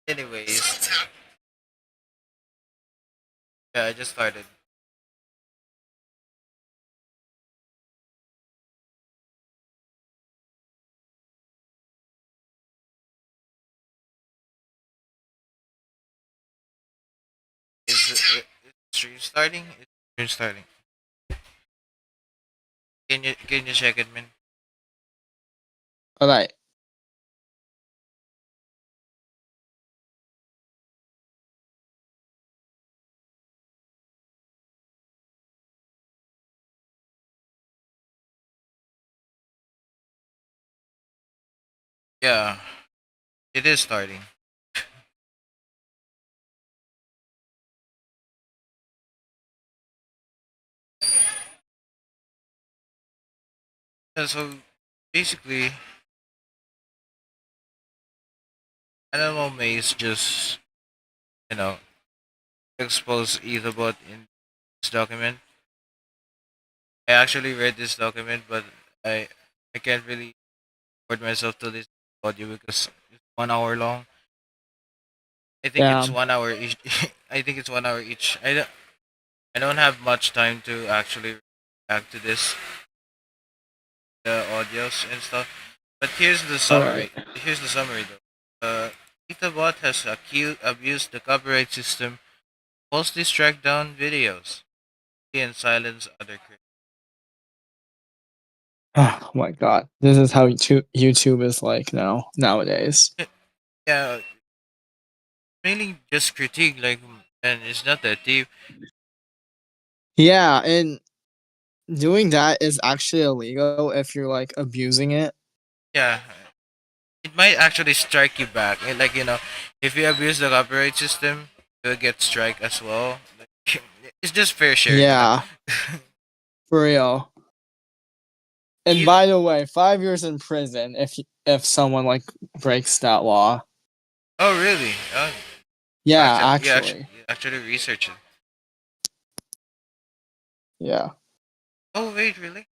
Anyways, yeah, I just started. Is stream starting? Is stream starting? Can you check it, man? All right. Yeah, it is starting. Yeah, so basically, Animalmace just you know expose Ethobot in this document. I actually read this document, but I I can't really afford myself to listen to audio because it's 1 hour long. I think it's Yeah. 1 hour each. I think it's 1 hour each. I don't have much time to actually react to this the audios and stuff. But here's the All right. summary. Here's the summary though. Ethobot has abused the copyright system, mostly strike down videos and silence other creators. Oh my god. This is how YouTube is like nowadays. Yeah, mainly just critique like, and it's not that deep. Yeah, and doing that is actually illegal if you're like abusing it. Yeah, it might actually strike you back. Like if you abuse the copyright system, you'll get strike as well. Like, it's just fair share. Yeah, for real. And You- by the way, 5 years in prison if someone like breaks that law. oh really? Oh, Yeah, actually, actually. you actually research it. Yeah. Oh wait, really?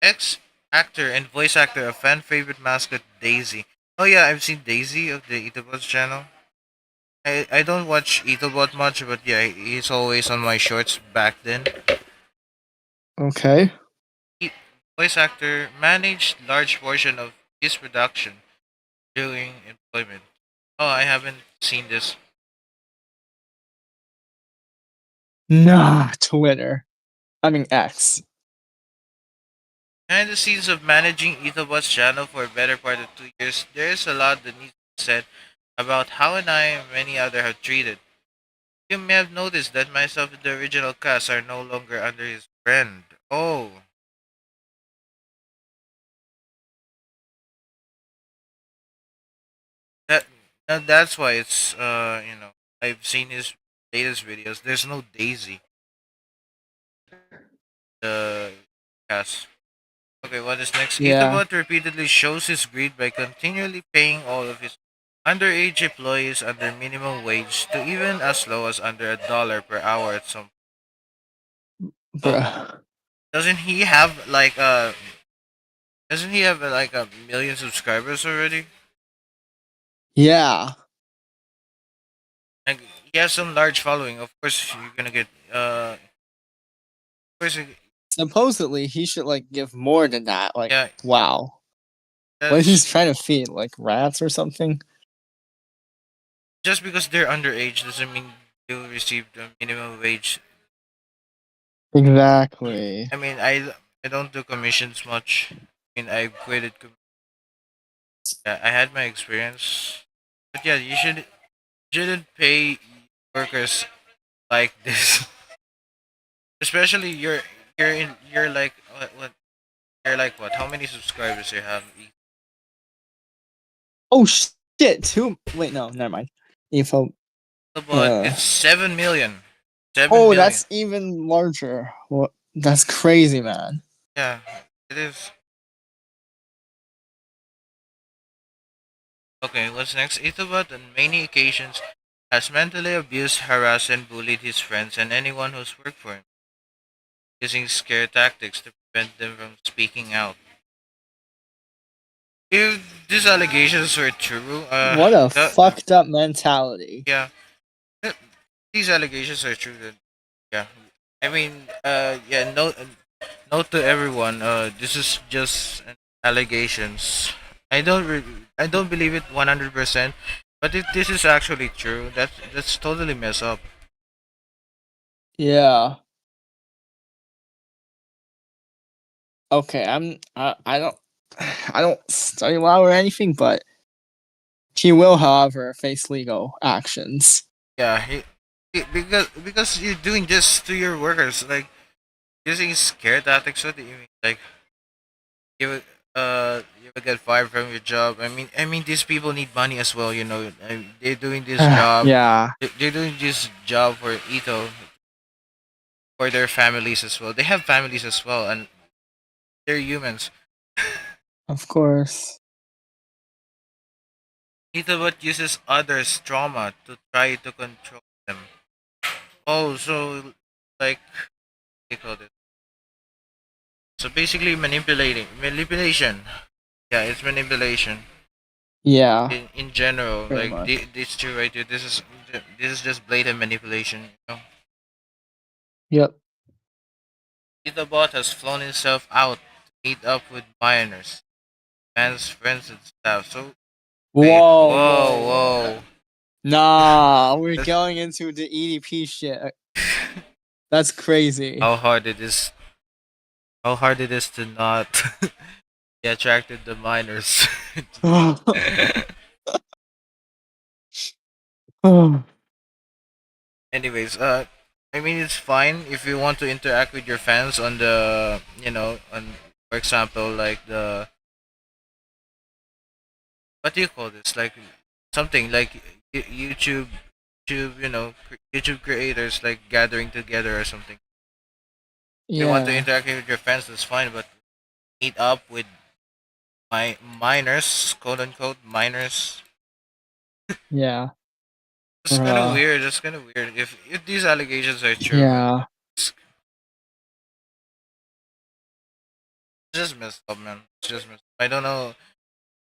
Ex actor and voice actor of fan favorite mascot Daisy. Oh yeah, I've seen Daisy of the Ethobot channel. I don't watch Ethobot much, but yeah, he's always on my shorts back then. Okay. He, voice actor managed large portion of his production during employment. Oh, I haven't seen this. Nah, Twitter. I mean X. Behind the scenes of managing Ethobot's channel for a better part of 2 years, there is a lot that needs to be said about how and I and many others have treated. You may have noticed that myself and the original cast are no longer under his brand. Oh, that that's why it's I've seen his latest videos. There's no Daisy. The cast. Okay, what is next? Yeah. Ethobot repeatedly shows his greed by continually paying all of his underage employees under minimum wage to even as low as under $1 per hour at some. Oh, Bruh. doesn't he have like a? Doesn't he have like a million subscribers already? Yeah. Like he has some large following. Of course, you're gonna get. Of course, Supposedly he should like give more than that. Like, yeah. wow. What That's he's trying to feed, like rats or something? just because they're underage doesn't mean they'll receive the minimum wage. Exactly. I mean, I don't do commissions much. I mean, I quitted. Yeah, I had my experience, but yeah, shouldn't pay workers like this. Especially you're like what you're like what? How many subscribers you have? Oh shit! Two. Wait, no, never mind. Info. But it's 7 million. Seven Oh, million. that's even larger. What? That's crazy, man. Yeah, it is. Okay, what's next? Ethobot on many occasions has mentally abused, harassed, and bullied his friends and anyone who's worked for him, using scare tactics to prevent them from speaking out. If these allegations were true, What a the fucked up mentality. yeah, if these allegations are true. Then yeah, I mean, yeah, note to everyone. This is just an allegations. I don't believe it 100%. But if this is actually true, that's totally messed up. Yeah. Okay, I don't I don't study law or anything, but he will, however, face legal actions. Yeah, because you're doing this to your workers, like using scare tactics. What do you mean? Like you will get fired from your job. I mean these people need money as well. You know, they're doing this job. Yeah, They're doing this job for Etho, for their families as well. They have families as well, and they're humans. of course. Ethobot uses others' trauma to try to control them. Oh, so like they call it. So basically, manipulation. Yeah, it's manipulation Yeah, in general. pretty Like much. this true right here. This is just blatant manipulation. You know, Yep. Ethobot has flown himself out to meet up with minors, fans, friends, and staff. So wait, Whoa, whoa, whoa. whoa. Nah, we're That's going into the EDP shit. That's crazy. how hard it is. How hard it is to not be attracted to minors. Anyways, I mean it's fine if you want to interact with your fans on the, you know, on for example like the what do you call this, like something like YouTube, you know, YouTube creators like gathering together or something. If you want to Yeah, interact with your fans, that's fine, but meet up with my minors, quote unquote minors. yeah. It's kind of Bruh. weird. It's kind of weird if these allegations are true. Yeah, It's just messed up, man. It's just messed up. I don't know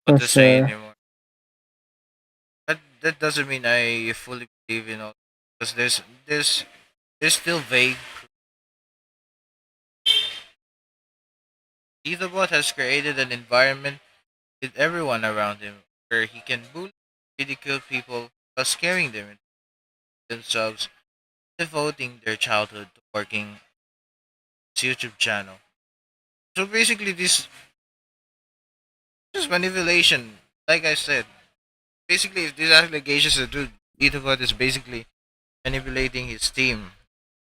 what for to say sure. anymore. That doesn't mean I fully believe in all, because there's still vague. Ethobot has created an environment with everyone around him where he can bully, ridicule people while scaring them into themselves, devoting their childhood to working his YouTube channel. So basically, this is manipulation. Like I said, basically, if these allegations are true, Ethobot is basically manipulating his team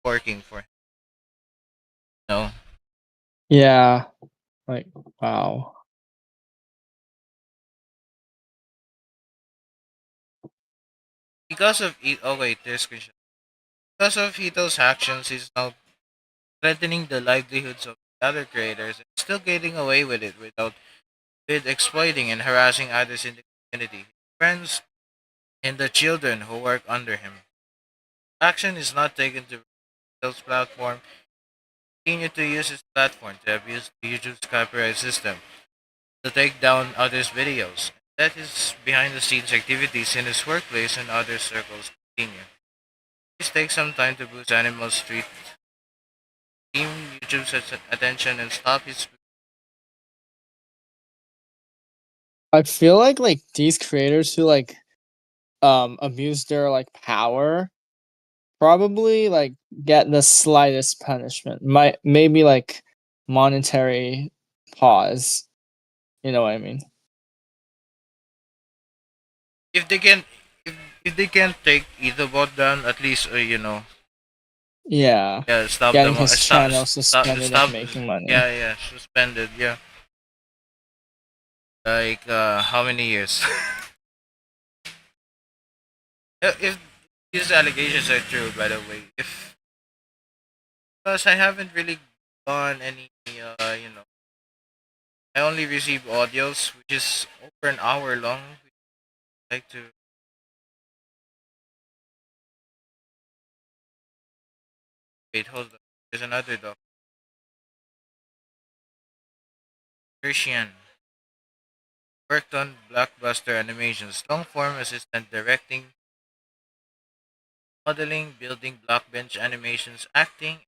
working for him. No, Yeah, like, wow. because of oh wait, there's screenshot. Because of Hito's actions, he's now threatening the livelihoods of the other creators and still getting away with it with exploiting and harassing others in the community, friends, and the children who work under him. Action is not taken to Hito's platform. Continue to use his platform to abuse YouTube's copyright system to take down others' videos. That his behind the scenes activities in his workplace and other circles continue. Please take some time to boost Animal Street team YouTube's attention and stop his. I feel like these creators who abuse their like power probably like get the slightest punishment. Might maybe like monetary pause. You know what I mean? If they can, if they can take Ethobot down, at least you know, Yeah. yeah, stop Getting them, his channel suspended and stop, making money. yeah, yeah, suspended, yeah, like how many years? If these allegations are true, by the way, if because I haven't really done any, you know, I only received audios, which is over an hour long. Like to wait, hold on. There's another doc. SirSean. Worked on blockbuster animations, long form assistant directing, modeling, building block bench animations, acting,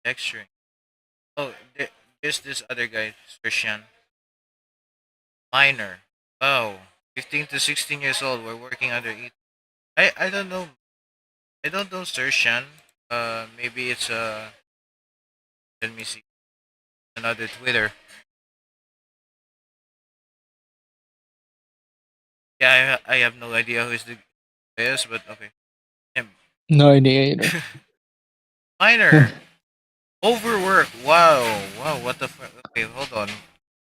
texturing. Oh, there's this other guy, SirSean. Minor. Wow. 15 to 16 years old. We're working under Etho. I don't know. I don't know SirSean. Maybe it's let me see. Another Twitter. Yeah, I have no idea who is the is, but okay. Him. No idea either. Minor. Overworked. Wow. Wow. What the fuck? Okay, hold on.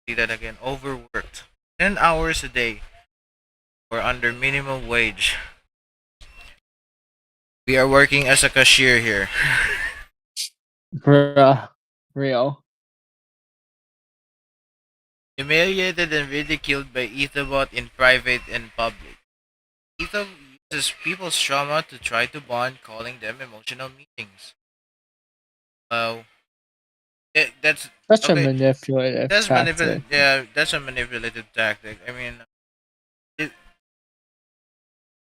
See that again. Overworked. 10 hours a day. We're under minimum wage. We are working as a cashier here. Bruh. Real. Humiliated and ridiculed by Ethobot in private and public. Etho uses people's trauma to try to bond, calling them emotional meetings. Wow. That's Such a okay. manipulative That's tactic. Yeah, that's a manipulative tactic. I mean, it,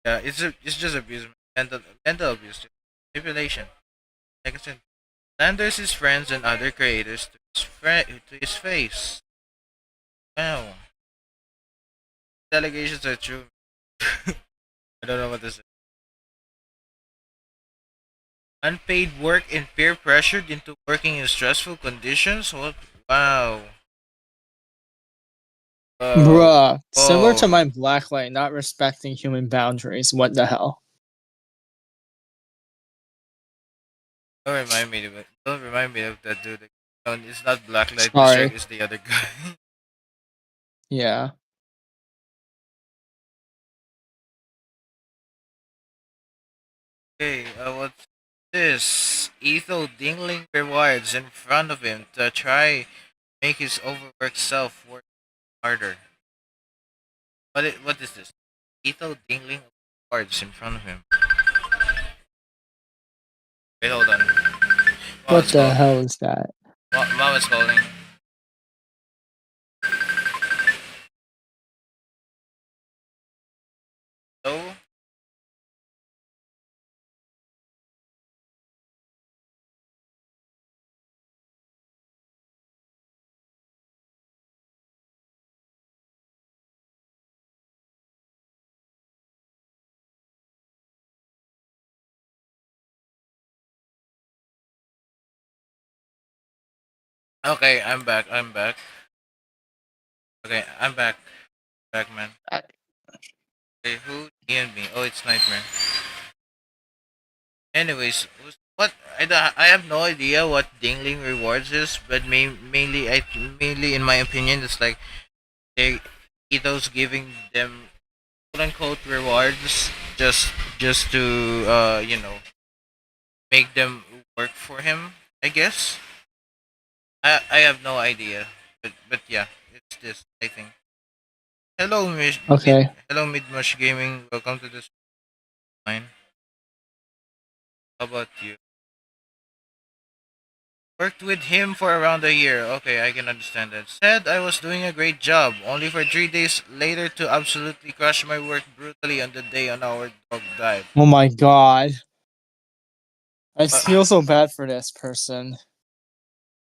yeah, it's just abuse, mental abuse, manipulation. Like I said, slanders his friends and other creators to his face. Wow, the allegations are true. I don't know what this is. Unpaid work and peer pressured into working in stressful conditions. What? Wow. Oh, Bruh. Similar to oh. my blacklight not respecting human boundaries. What the hell? Don't remind me of it. Don't remind me of that dude. No, it's not Blacklight. The shirt Sorry. is the other guy. Yeah. Okay, what's this? Etho dingling rewards in front of him to try make his overworked self work harder. What is this? Etho dingling rewards in front of him. Wait, hold on. Mom What is the calling. hell is that? Mom is calling. So, okay, I'm back. I'm back. Okay, I'm back. Back, man. I- Okay, who DM'd me? Oh, it's Nightmare. Anyways, what I have no idea what dingling rewards is, but mainly in my opinion, it's like they Ethos giving them quote unquote rewards just to make them work for him. I guess I have no idea, but yeah, it's this I think. Hello, Okay. hello Mid Mush Gaming. Welcome to this line. How about you? Worked with him for around a year. Okay, I can understand that. Said I was doing a great job, only for 3 days later to absolutely crush my work brutally on the day on our dog died. Oh my god. I Uh, feel so bad for this person.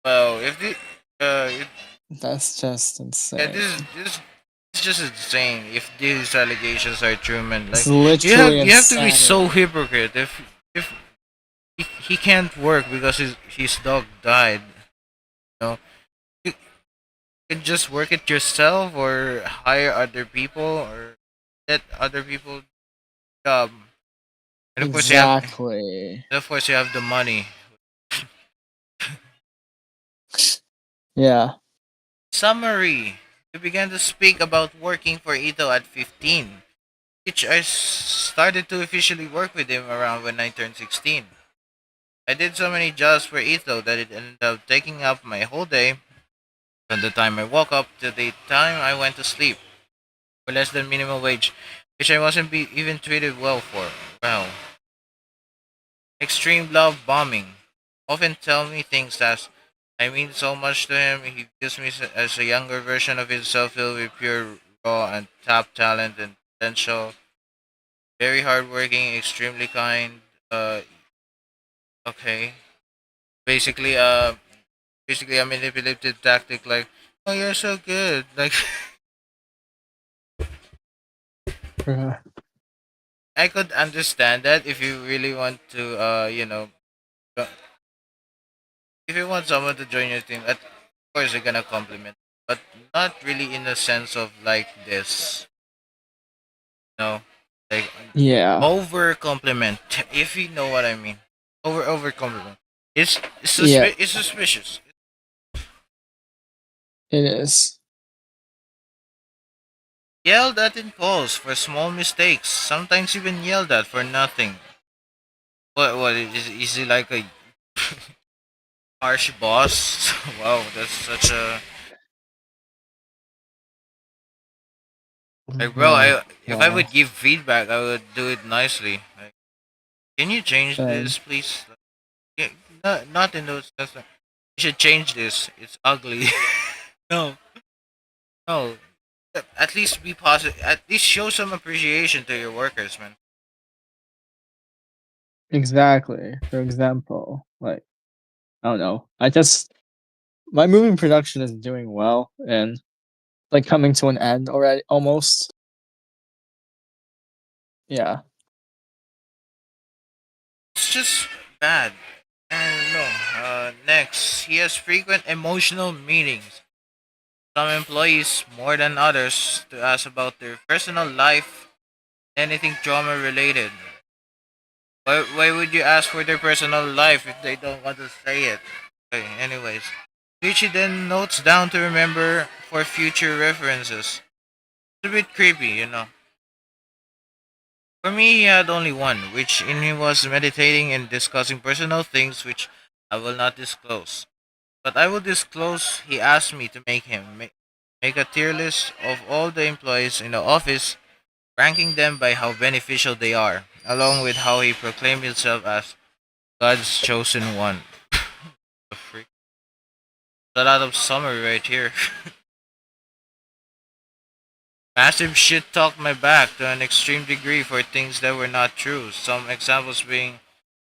well, if the it, That's just yeah, insane. this is just insane. If these allegations are true, man, It's like literally you have to be so insanity. hypocrite if he can't work because his dog died. You know, you can just work it yourself or hire other people or let other people job. And of course Exactly. you have the money. Yeah. Summary. We began to speak about working for Etho at 15, which I started to officially work with him around when I turned 16. I did so many jobs for Etho that it ended up taking up my whole day from the time I woke up to the time I went to sleep for less than minimum wage, which I wasn't even treated well for. Wow. Extreme love bombing. Often tell me things that I mean so much to him. He views me as a younger version of himself filled with pure raw and top talent and potential. Very hardworking, extremely kind. Uh, okay. Basically, basically a manipulative tactic like, oh, you're so good. Like, Uh, I could understand that if you really want to, uh, if you want someone to join your team, of course you're gonna compliment, but not really in the sense of like this, no, like yeah, over compliment, if you know what I mean. Over compliment. yeah, It's suspicious. it is. Yelled at in calls for small mistakes. Sometimes even yelled at for nothing. What is he like a harsh boss? Wow, that's such a like, bro. Oh, I if I wow. would give feedback, I would do it nicely. Like, can you change Same. this, please? Like, yeah, not in those sense. Like, you should change this. It's ugly. No, no. At least be positive. At least show some appreciation to your workers, man. Exactly. For example, like I don't know. I just my moving production is doing well and like coming to an end already almost. Yeah. It's just bad. And no. Next, he has frequent emotional meetings. Some employees more than others to ask about their personal life, anything trauma related. Why would you ask for their personal life if they don't want to say it? Okay, anyways. Which he then notes down to remember for future references. It's a bit creepy, you know. For me, he had only one, which in he was meditating and discussing personal things which I will not disclose. But I will disclose he asked me to make a tier list of all the employees in the office, ranking them by how beneficial they are, along with how he proclaimed himself as God's chosen one. The freak. A lot of summary right here. Massive shit talked my back to an extreme degree for things that were not true. Some examples being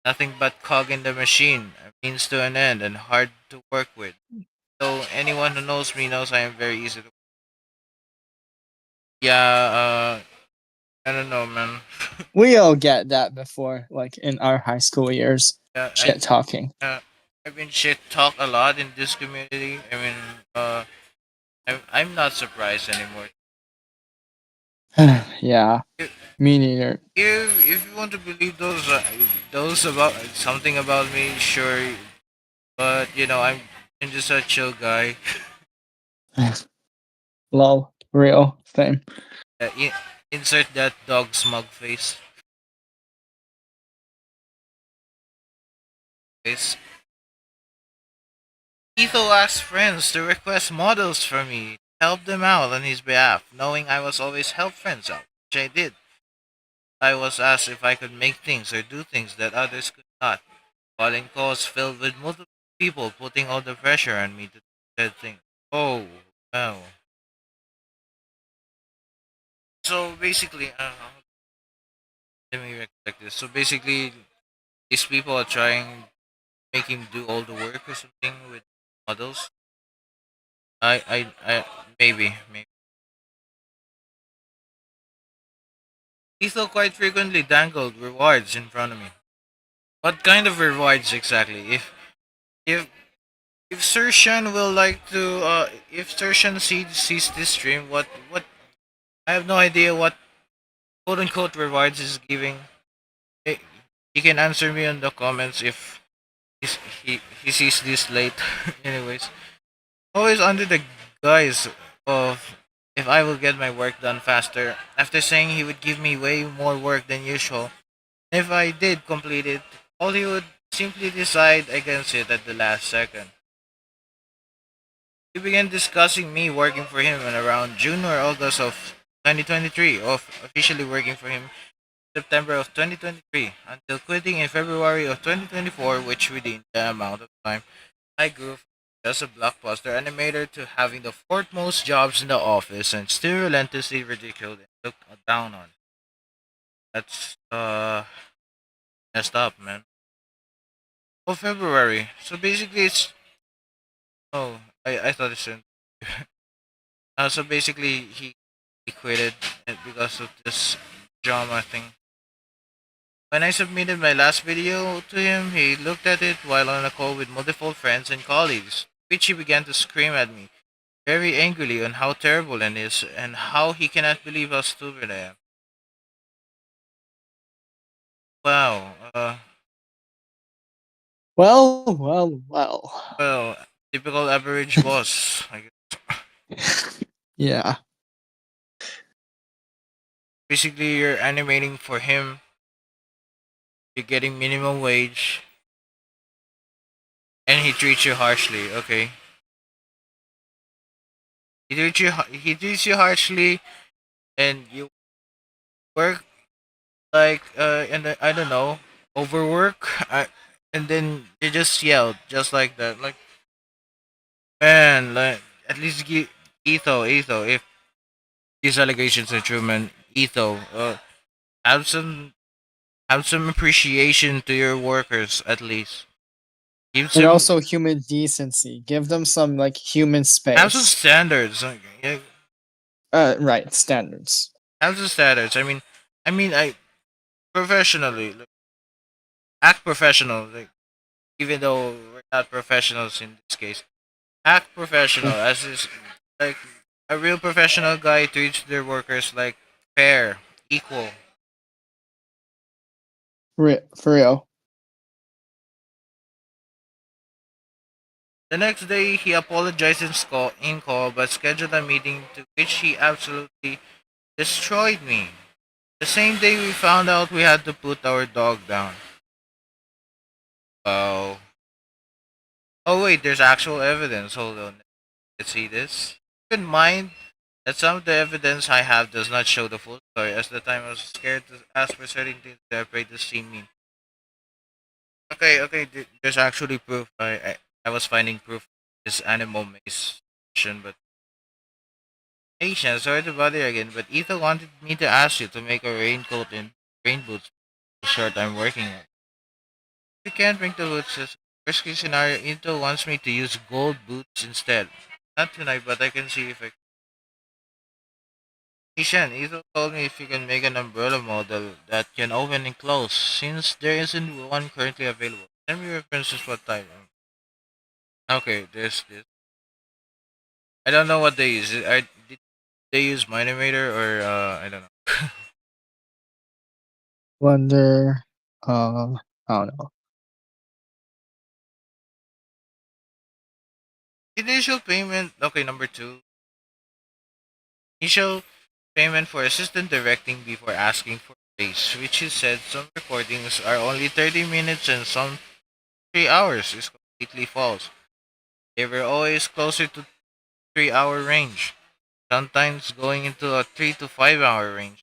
nothing but cog in the machine, a means to an end, and hard to work with. So anyone who knows me knows I am very easy to. Yeah, I don't know, man. We all get that before, like in our high school years. Yeah, Shit talking. I've been shit talked a lot in this community. I mean, I'm not surprised anymore. Yeah. If, Me neither. if you want to believe those about something about me, sure. But I'm just a chill guy. Lol. Real. Same. Insert that dog smug face. Face. Etho asked friends to request models for me, help them out on his behalf, knowing I was always help friends out, which I did. I was asked if I could make things or do things that others could not, while in calls filled with multiple people putting all the pressure on me to do said thing. Oh, wow. So basically, let me recollect this. So basically, these people are trying make him do all the work or something with models. I maybe. Etho quite frequently dangled rewards in front of me. What kind of rewards exactly? If if SirSean will like to if SirSean sees this stream, what I have no idea what quote unquote rewards is giving. Eh, He can answer me in the comments if he's, he sees this late. Anyways, always under the guise of if I will get my work done faster. After saying he would give me way more work than usual, if I did complete it, all he would simply decide against it at the last second. We began discussing me working for him in around June or August of 2023, of officially working for him September of 2023, until quitting in February of 2024, which within the amount of time I grew. just a blockbuster animator to having the fourth most jobs in the office and still relentlessly ridiculed and looked down on. That's messed up, man. Oh, February. So basically, it's oh, I thought it's in. So basically, he quitted because of this drama thing. When I submitted my last video to him, he looked at it while on a call with multiple friends and colleagues, which he began to scream at me very angrily on how terrible it is and how he cannot believe how stupid I am. Wow. Well. Well, typical average boss. I guess. Yeah. Basically, you're animating for him. You're getting minimum wage, and he treats you harshly. Okay, he treats you harshly, and you work like and I don't know, overwork. And then you just yelled just like that. Like man, like at least give Etho. If these allegations are true, man, Etho, have some have some appreciation to your workers at least. Give And some also human decency. Give them some like human have some space. standards. Like, yeah, Right, standards. have some standards. I professionally like, act professional. Like even though we're not professionals in this case, act professional as is like a real professional guy treats their workers like fair, equal. For real. The next day, he apologized in call, but scheduled a meeting to which he absolutely destroyed me. The same day, we found out we had to put our dog down. Wow. Oh wait, there's actual evidence. Hold on, let's see this. Keep in mind that some of the evidence I have does not show the full story. As the time I was scared to ask for certain things that afraid to see me. Okay. There's actually proof. I was finding proof of this animal mace mission, but Asian, sorry to bother you again, but Etho wanted me to ask you to make a raincoat and rain boots for the shirt I'm working on. You can't bring the boots. As worst case scenario, Etho wants me to use gold boots instead. Not tonight, but I can see if I. Ishan, Etho told me if you can make an umbrella model that can open and close, since there isn't one currently available. Send me references what type. Okay, there's this. I don't know what they use. Did they use Minimator or I don't know. Wonder. I don't know. Initial payment. Okay, number two. Initial payment for assistant directing before asking for space, which he said some recordings are only 30 minutes and some 3 hours is completely false. They were always closer to 3 hour range, sometimes going into a 3 to 5 hour range.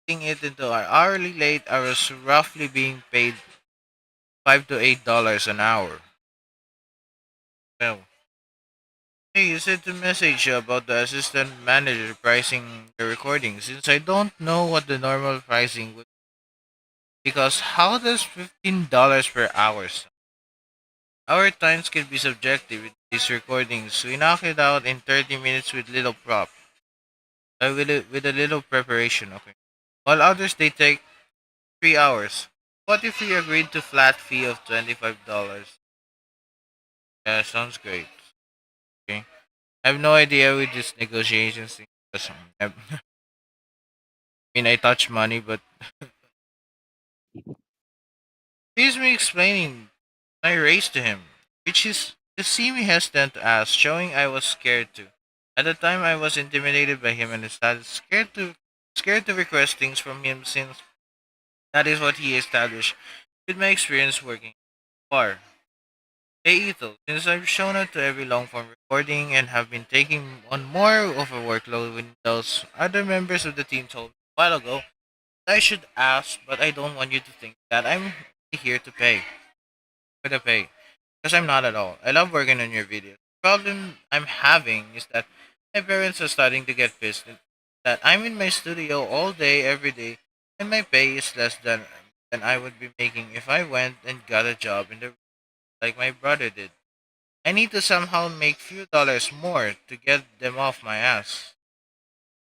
Putting it into an hourly rate, I was roughly being paid $5 to $8 an hour. Well, hey, you sent a message about the assistant manager pricing the recording since I don't know what the normal pricing would. Because how does $15 per hour sound? Our times can be subjective with these recordings. We knock it out in 30 minutes with little with a little preparation, okay. While others they take 3 hours. What if we agreed to flat fee of $25? Yeah, sounds great. Okay. I have no idea with this negotiations thing. Because, I mean, I touch money, but here's me explaining my race to him, which is to see me hesitant to ask, showing I was scared to. At the time, I was intimidated by him and started scared to request things from him since that is what he established with my experience working in a bar. Hey Etho, since I've shown up to every long form recording and have been taking on more of a workload with those other members of the team told me a while ago, I should ask, but I don't want you to think that I'm here to pay for the pay. Because I'm not at all. I love working on your videos. The problem I'm having is that my parents are starting to get pissed that I'm in my studio all day, every day, and my pay is less than I would be making if I went and got a job in the like my brother did. I need to somehow make few dollars more to get them off my ass.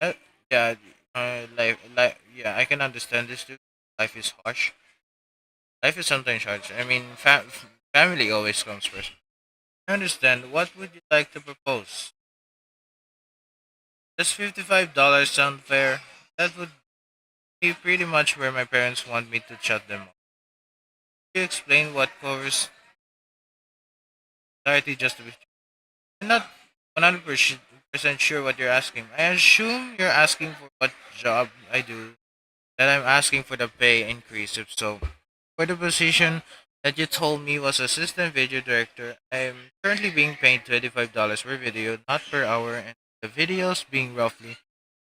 Uh, yeah, yeah, I can understand this too. Life is harsh. Life is sometimes harsh. I mean, family always comes first. I understand. What would you like to propose? Does $55 sound fair? That would be pretty much where my parents want me to shut them off. Could you explain what covers society just to be sure? I'm not 100% sure what you're asking. I assume you're asking for what job I do, that I'm asking for the pay increase. If so, for the position that you told me was assistant video director, I'm currently being paid $25 per video, not per hour, and the videos being roughly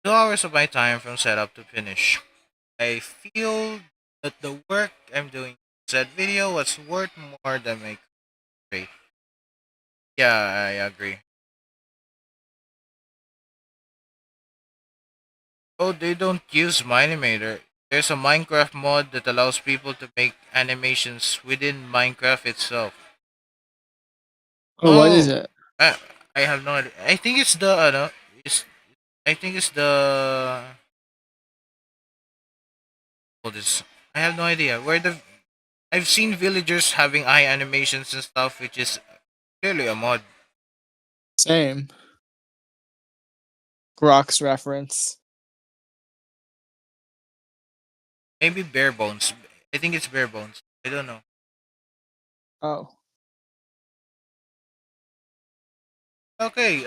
2 hours of my time from setup to finish. I feel that the work I'm doing in said video was worth more than my rate. Yeah, I agree. Oh, they don't use Minimator. There's a Minecraft mod that allows people to make animations within Minecraft itself. Oh, what is Oh, it? I, I have no idea. I think it's the it's I think it's the what is I have no idea where the I've seen villagers having eye animations and stuff, which is clearly a mod. Same. Grox reference. Maybe bare bones. I think it's bare bones. I don't know. Oh. Okay.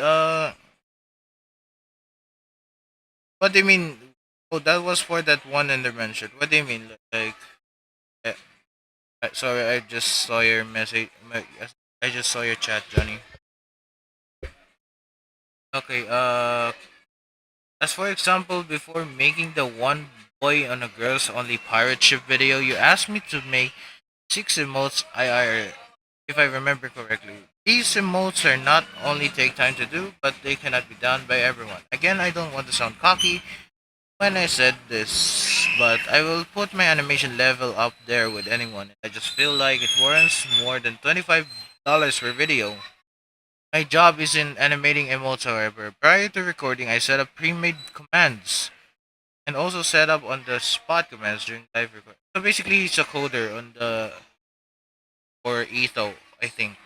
What do you mean? Oh, that was for that one Ender mentioned. What do you mean? Like, uh, sorry, I just saw your message. I just saw your chat, Johnny. Okay. As for example, before making the one boy on a girls only pirate ship video, you asked me to make 6 emotes. If I remember correctly. These emotes are not only take time to do, but they cannot be done by everyone. Again, I don't want to sound cocky when I said this, but I will put my animation level up there with anyone. I just feel like it warrants more than $25 per video. My job is in animating emotes, however. Prior to recording, I set up pre-made commands and also set up on the spot commands during live recording. So basically, he's a coder on the or Etho, I think.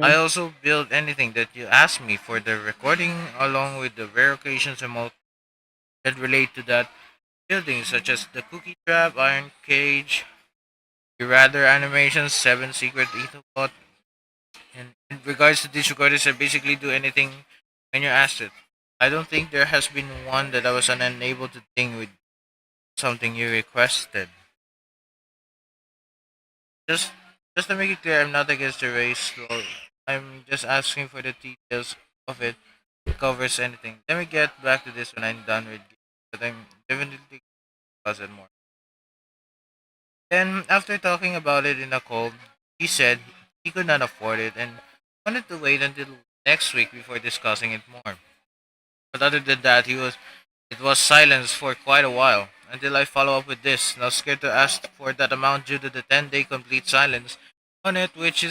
I Yeah. also build anything that you ask me for the recording, along with the rare occasions emote that relate to that building, such as the cookie trap, iron cage, Irrader animations, 7 secret Ethobot. And in regards to these recordings, I basically do anything when you're asked it. I don't think there has been one that I was unable to think with something you requested. Just just to make it clear, I'm not against the race. Lol. I'm just asking for the details of it. It covers anything. Let me get back to this when I'm done with it, but I'm definitely discuss it more. Then, after talking about it in a call, he said he could not afford it and wanted to wait until next week before discussing it more. But other than that, it was silence for quite a while until I follow up with this. Now scared to ask for that amount due to the 10-day complete silence on it, which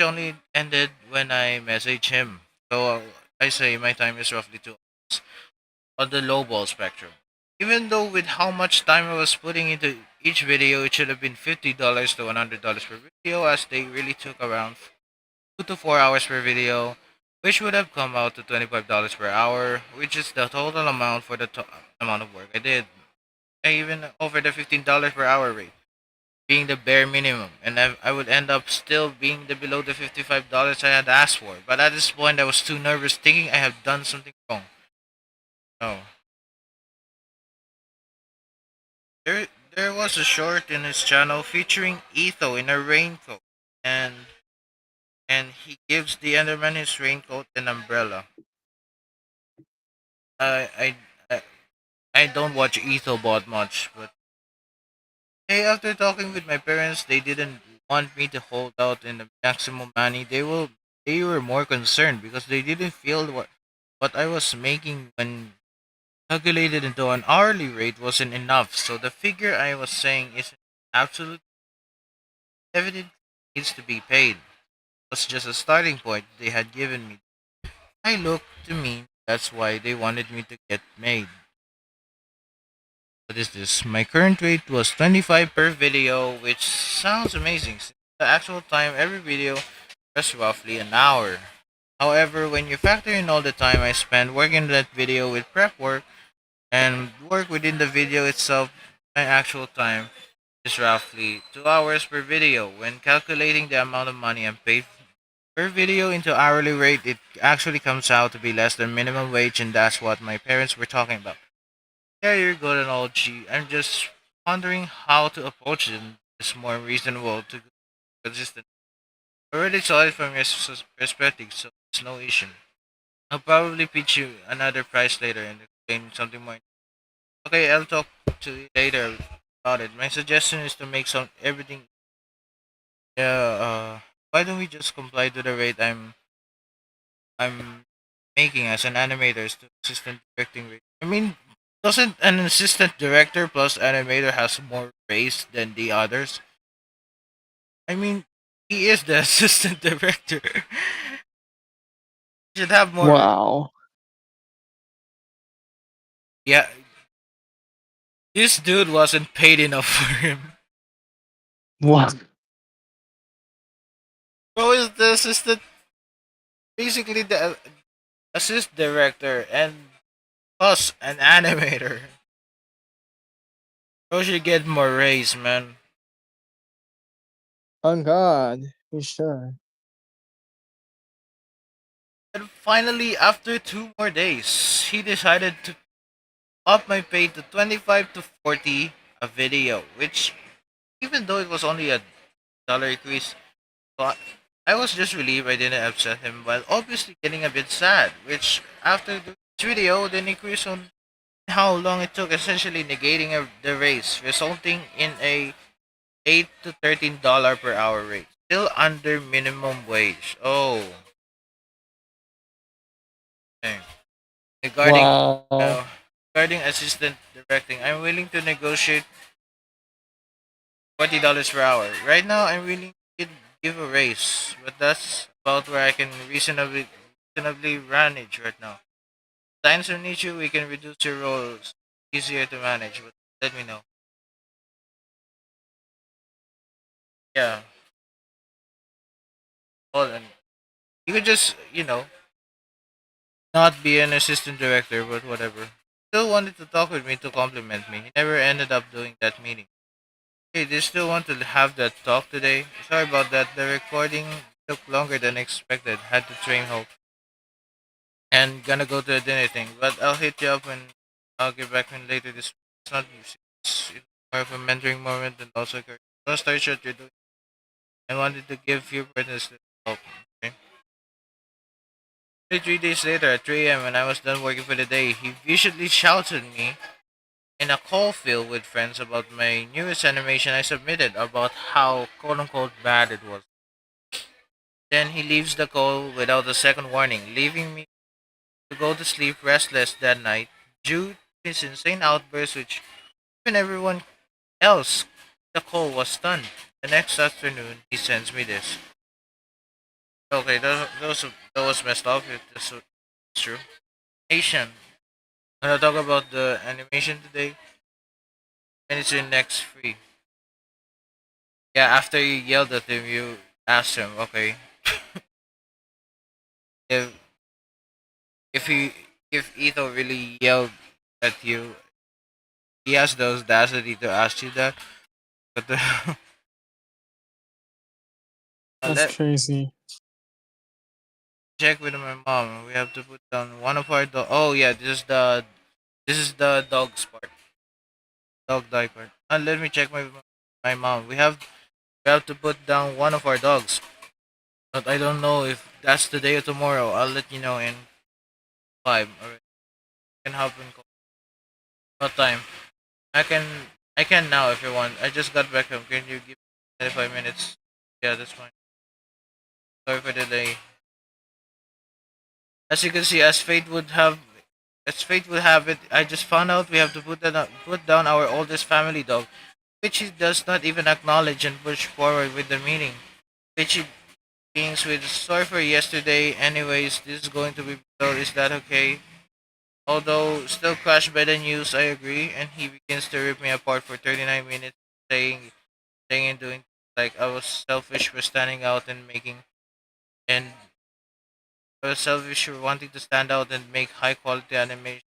only ended when I messaged him. So I say my time is roughly 2 hours on the low ball spectrum. Even though with how much time I was putting into each video, it should have been $50 to $100 per video, as they really took around 2 to 4 hours per video, which would have come out to $25 per hour, which is the total amount for the amount of work I did. I even offered the $15 per hour rate, being the bare minimum, and I would end up still being the below the $55 I had asked for. But at this point, I was too nervous, thinking I had done something wrong. No, there there was a short in his channel featuring Etho in a raincoat, and he gives the Enderman his raincoat and umbrella. I I I, I don't watch Ethobot much, but Hey, after talking with my parents, they didn't want me to hold out in the maximum money. They were more concerned because they didn't feel what I was making when calculated into an hourly rate wasn't enough. So the figure I was saying is absolute evident needs to be paid. It was just a starting point they had given me. I looked to me. That's why they wanted me to get made. What is this? My current rate was 25 per video, which sounds amazing. Since the actual time every video was roughly an hour. However, when you factor in all the time I spent working on that video with prep work and work within the video itself, my actual time is roughly 2 hours per video. When calculating the amount of money I'm paid per video into hourly rate, it actually comes out to be less than minimum wage, and that's what my parents were talking about. Yeah, you're good and all, G. I'm just wondering how to approach it. It's more reasonable to go consistent. I already saw it from your perspective, so it's no issue. I'll probably pitch you another price later and explain something more. Okay, I'll talk to you later about it. My suggestion is to make some everything. Yeah. Why don't we just comply to the rate I'm making as an animator as to assistant directing rate? I mean, doesn't an assistant director plus animator has more raise than the others? I mean, he is the assistant director. Should have more. Wow. Yeah, this dude wasn't paid enough for him. What? Bro is the assistant, basically the assist director and plus an animator. Bro should get more raise, man. Oh God, you sure? And finally, after 2 more days, he decided to up my pay to 25 to 40 a video, which even though it was only a dollar increase, but I was just relieved I didn't upset him while obviously getting a bit sad, which after the video, the increase on how long it took, essentially negating the raise, resulting in a $8 to $13 per hour rate, still under minimum wage. Oh, okay. Regarding Wow. uh, regarding assistant directing, I'm willing to negotiate $40 per hour. Right now, I'm willing to give a raise, but that's about where I can reasonably manage right now. Signs of issue, we can reduce your roles easier to manage, but let me know. Yeah, hold on. You could just, not be an assistant director, but whatever. Still wanted to talk with me to compliment me. He never ended up doing that meeting. Hey, do you still want to have that talk today? Sorry about that. The recording took longer than expected. Had to train Hope. And gonna go to a dinner thing. But I'll hit you up when I'll get back when later this. It's not it's more of a mentoring moment and also don't start short you're doing. I wanted to give you partners help. Okay. 3 days later at 3 a.m. when I was done working for the day, he visually shouted me in a call field with friends about my newest animation I submitted about how quote unquote bad it was. Then he leaves the call without a second warning, leaving me to go to sleep restless that night due to his insane outburst, which even everyone else the call was stunned. The next afternoon, he sends me this. Okay, that was messed up. It's true. Asian. I'm gonna talk about the animation today, and it's in next free. Yeah, after you yelled at him, you asked him, okay, if if he if Etho really yelled at you, he has the audacity to ask you that. But That's let crazy. check with my mom. We have to put down one of our dog. Oh yeah, this is the dog's part, dog diaper. Let me check my mom. We have to put down one of our dogs, but I don't know if that's today or tomorrow. I'll let you know in 5. Alright, can happen. What time? I can I can now if you want. I just got back home. Can you give me 5 minutes? Yeah, that's fine. Sorry for the delay. As you can see, as fate would have it, I just found out we have to put down our oldest family dog, which he does not even acknowledge and push forward with the meeting. Which he beings with sorry for yesterday. Anyways, this is going to be below. Is that okay? Although still crushed by the news, I agree, and he begins to rip me apart for 39 minutes, saying and doing like I was selfish for standing out and making, and I was selfish for wanting to stand out and make high quality animation.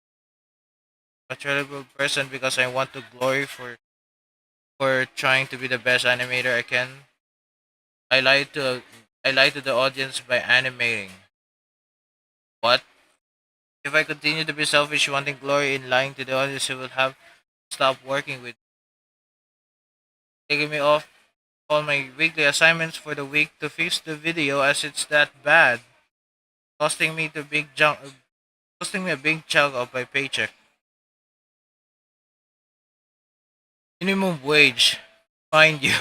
A terrible person because I want to glory for trying to be the best animator I can. I lied to I lied to the audience by animating. What? If I continue to be selfish, wanting glory in lying to the audience, you will have to stop working with taking me off all my weekly assignments for the week to fix the video as it's that bad, costing me the big junk, costing me a big chunk of my paycheck. Minimum wage, mind you.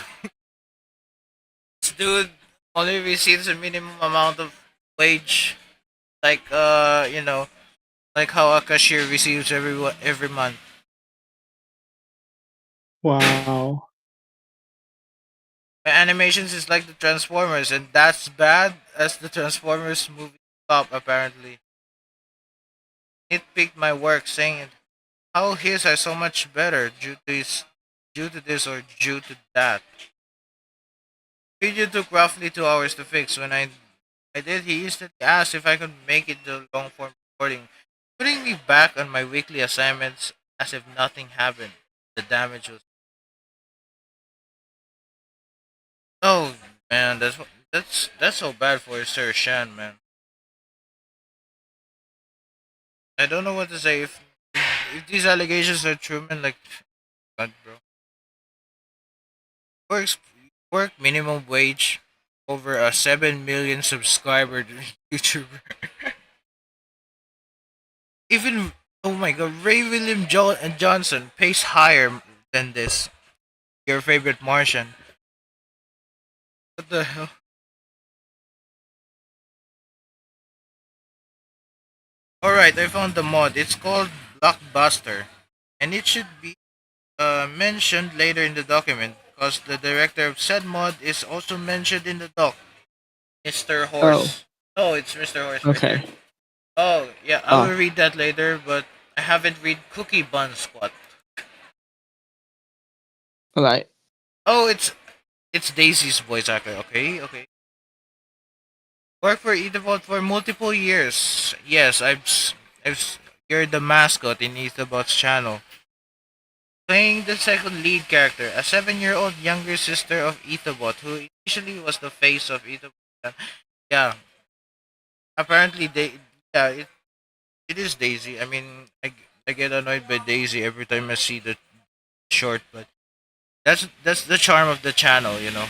This dude only receives a minimum amount of wage, like like how a cashier receives every month. Wow. My animations is like the Transformers, and that's bad as the Transformers movie stop apparently. Nitpicked my work, saying how his are so much better due to this or due to that. Video took roughly 2 hours to fix. When I did, he instantly asked if I could make it to long form recording, putting me back on my weekly assignments as if nothing happened. The damage was oh man, that's so bad for SirSean, man. I don't know what to say if these allegations are true, man. Like God, bro, works work minimum wage over a 7 million subscriber YouTuber. Even oh my god, Johnson pays higher than this. Your favorite Martian. What the hell? All right, I found the mod. It's called Blockbuster, and it should be mentioned later in the document because the director of said mod is also mentioned in the doc. Mr. Oh, Horse. Oh, it's Mr. Horse right there. okay. Oh yeah, I will Ah, read that later, but I haven't read Cookie Bun Squad. alright. Oh, it's Daisy's voice actor. Okay, okay. Worked for Ethobot for multiple years. Yes, you're the mascot in Ethobot's channel. Playing the second lead character, a 7-year-old younger sister of Ethobot, who initially was the face of Ethobot. Yeah, apparently yeah, it is Daisy. I mean, I get annoyed by Daisy every time I see the short, but that's the charm of the channel, you know.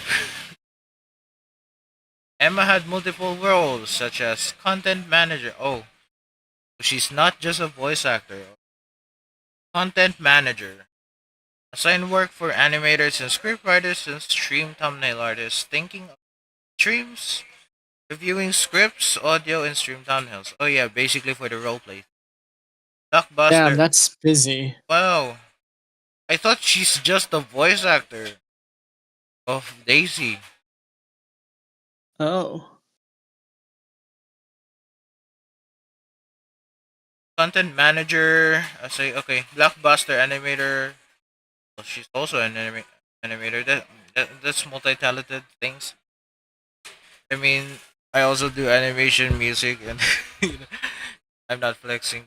Emma had multiple roles, such as content manager. Oh, she's not just a voice actor. Content manager. Assign work for animators and scriptwriters and stream thumbnail artists. Thinking of streams, reviewing scripts, audio, and stream thumbnails. Oh yeah, basically for the roleplay. Damn, Blockbuster. that's busy. Wow, I thought she's just a voice actor of Daisy. Oh. Content manager. I say okay. Blockbuster animator. Well, she's also an animator. That's multi-talented things. I mean, I also do animation, music, and you know, I'm not flexing.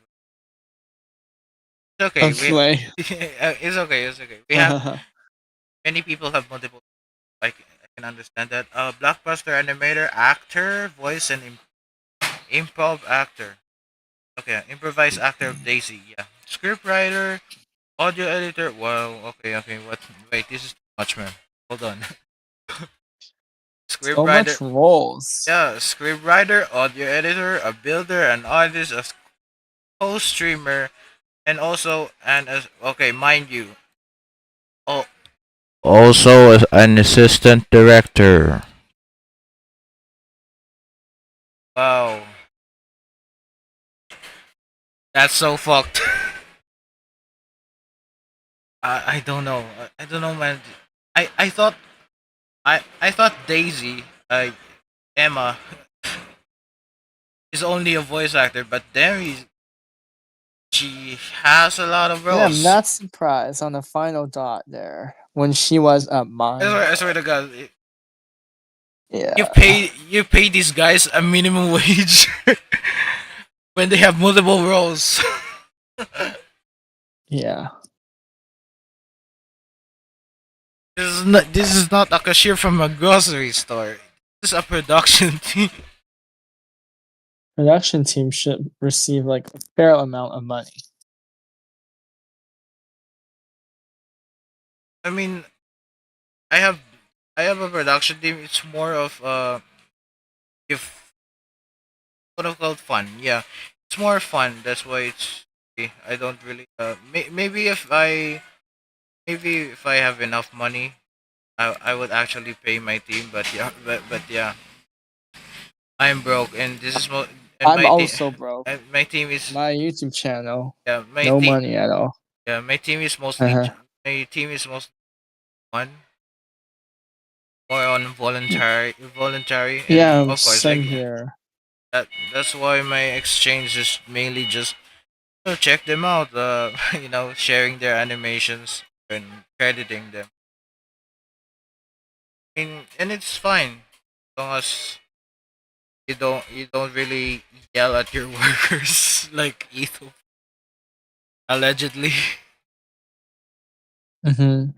It's okay. Hopefully. It's okay. It's okay. We have many people have multiple. I can understand that. Blockbuster animator, actor, voice, and improv actor. Okay, improvised actor of Daisy. Yeah, script writer, audio editor. Wow. Okay. Okay. What? Wait. This is too much, man. Hold on. Script So writer. much roles. Yeah, script writer, audio editor, a builder, an artist, a co-streamer, and also and as okay, mind you, Oh, also an assistant director. Wow, that's so fucked. I don't know. I don't know, man. I thought I thought Daisy, Emma, is only a voice actor, but then she has a lot of Yeah, I'm roles. not surprised on the final dot there when she was a mime. I swear to God, Yeah, you pay these guys a minimum wage when they have multiple roles. yeah. This is not a cashier from a grocery store. This is a production team. Production team should receive like a fair amount of money. I mean, I have I have a production team. It's more of if quote unquote fun. Yeah, it's more fun. That's why it's I don't really maybe if I have enough money, I would actually pay my team. But yeah, I'm broke, and this is and I'm also broke. my team is My YouTube channel, yeah my no team money at all. yeah my team is mostly Uh-huh. my team is mostly one more on voluntary, and Yeah, of course same here. that's why my exchange is mainly just check them out. Sharing their animations and crediting them. And it's fine as long as you don't really yell at your workers like Etho allegedly. Mm-hmm.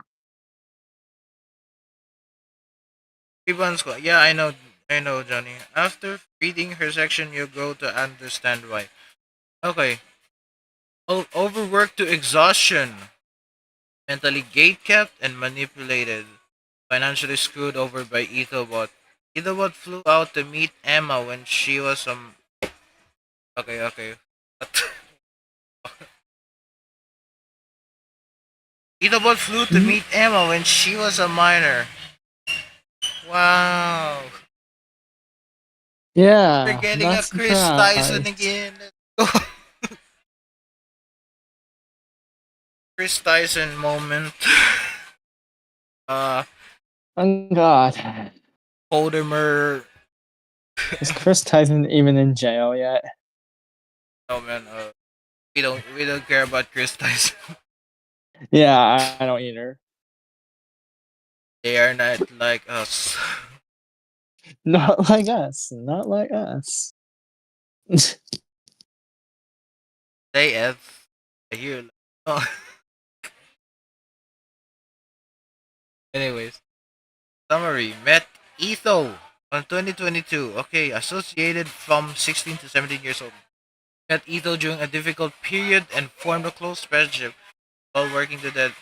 Yeah, I know, Johnny. After reading her section, you grow to understand why. Okay, overworked to exhaustion, mentally gatekept and manipulated, financially screwed over by Ethobot. Ethobot flew out to meet Emma when she was Okay, okay. What? Ethobot flew to Hmm. meet Emma when she was a minor. Wow. We're Yeah, getting not a Chris Tyson surprised. again. Let's go. Chris Tyson moment. Uh, Oh God, Poldemer. is Chris Tyson even in jail yet? No man. We don't care about Chris Tyson. Yeah, I don't either. They are not like us. Not like us. Not like us. They F. I hear. Oh. Anyways, summary. Met Etho on 2022. Okay, associated from 16 to 17 years old. Met Etho during a difficult period and formed a close friendship while working together.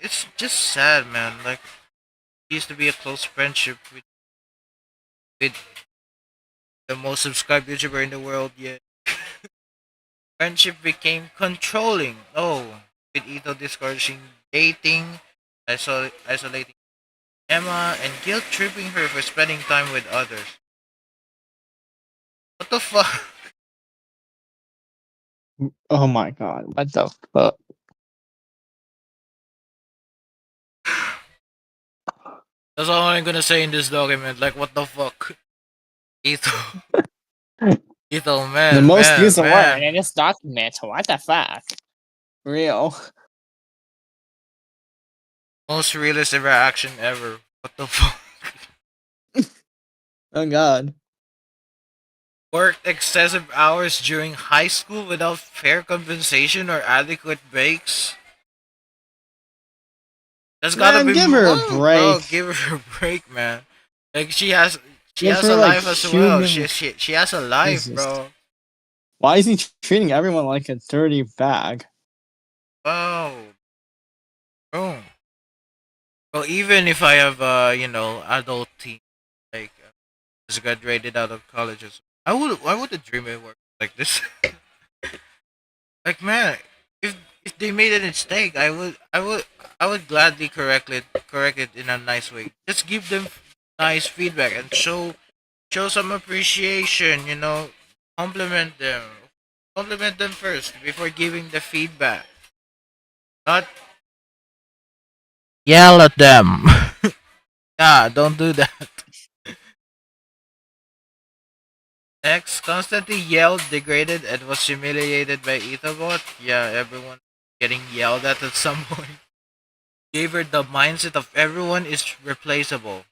It's just sad, man. Like, it used to be a close friendship with the most subscribed YouTuber in the world, yet friendship became controlling. Oh, with Etho discouraging dating, isolating Emma, and guilt tripping her for spending time with others. What the fuck? Oh my God, what the fuck? That's all I'm gonna say in this document. Like, what the fuck? Etho. Etho, The man, most man, used word man. in this document. What the fuck? Real. Most realist interaction ever. What the fuck? Oh God. Worked excessive hours during high school without fair compensation or adequate breaks. There's gotta Man, be give her a more, bro. break. Give her a break, man. Like she Give has her a like life as well. human. She has a life, Jesus. bro. Why is he treating everyone like a dirty bag? Oh, bro. Well, even if I have adult teen, like just graduated out of college, I would dream it work like this. Like man, if If they made a mistake, I would gladly correct it in a nice way. Just give them nice feedback and show some appreciation. You know, compliment them. Compliment them first before giving the feedback. Not yell at them. Nah, don't do that. X constantly yelled, degraded, and was humiliated by Ethobot. Yeah, everyone getting yelled at some point. Gave her the mindset of everyone is replaceable.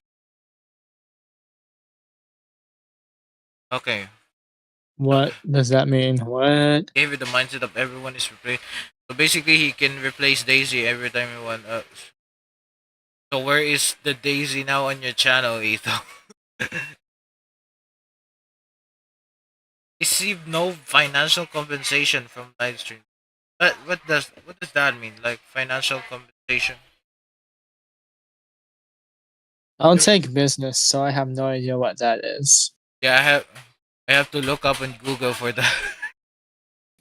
Okay. What does that mean? What? Gave her the mindset of everyone is replaceable. So basically, he can replace Daisy every time he wants. So where is the Daisy now on your channel, Etho? Received no financial compensation from live stream. But what does that mean? Like financial compensation? I don't take business, so I have no idea what that is. Yeah, I have to look up on Google for that.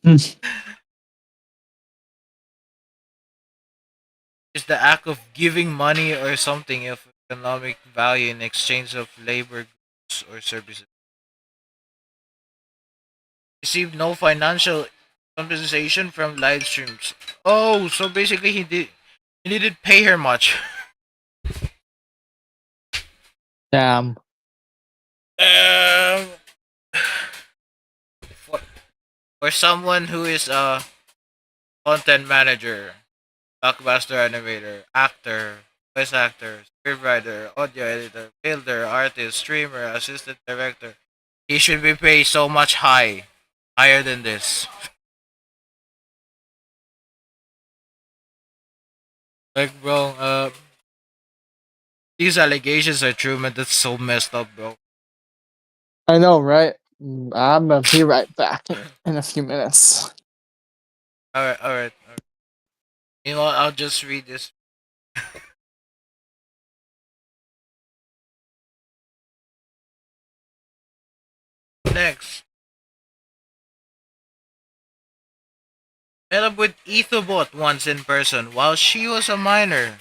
Hmm. It's the act of giving money or something of economic value in exchange of labor, goods, or services. Received no financial compensation from live streams. Oh, so basically he didn't pay her much. Damn. Um, for, for someone who is a content manager, blockbuster animator, actor, voice actor, scriptwriter, audio editor, builder, artist, streamer, assistant director, he should be paid so much higher than this. Like, bro, these allegations are true, man. That's so messed up, bro. I know, right? I'm gonna be right back in a few minutes. All right. You know what? I'll just read this next. Met up with Ethobot once in person while she was a minor.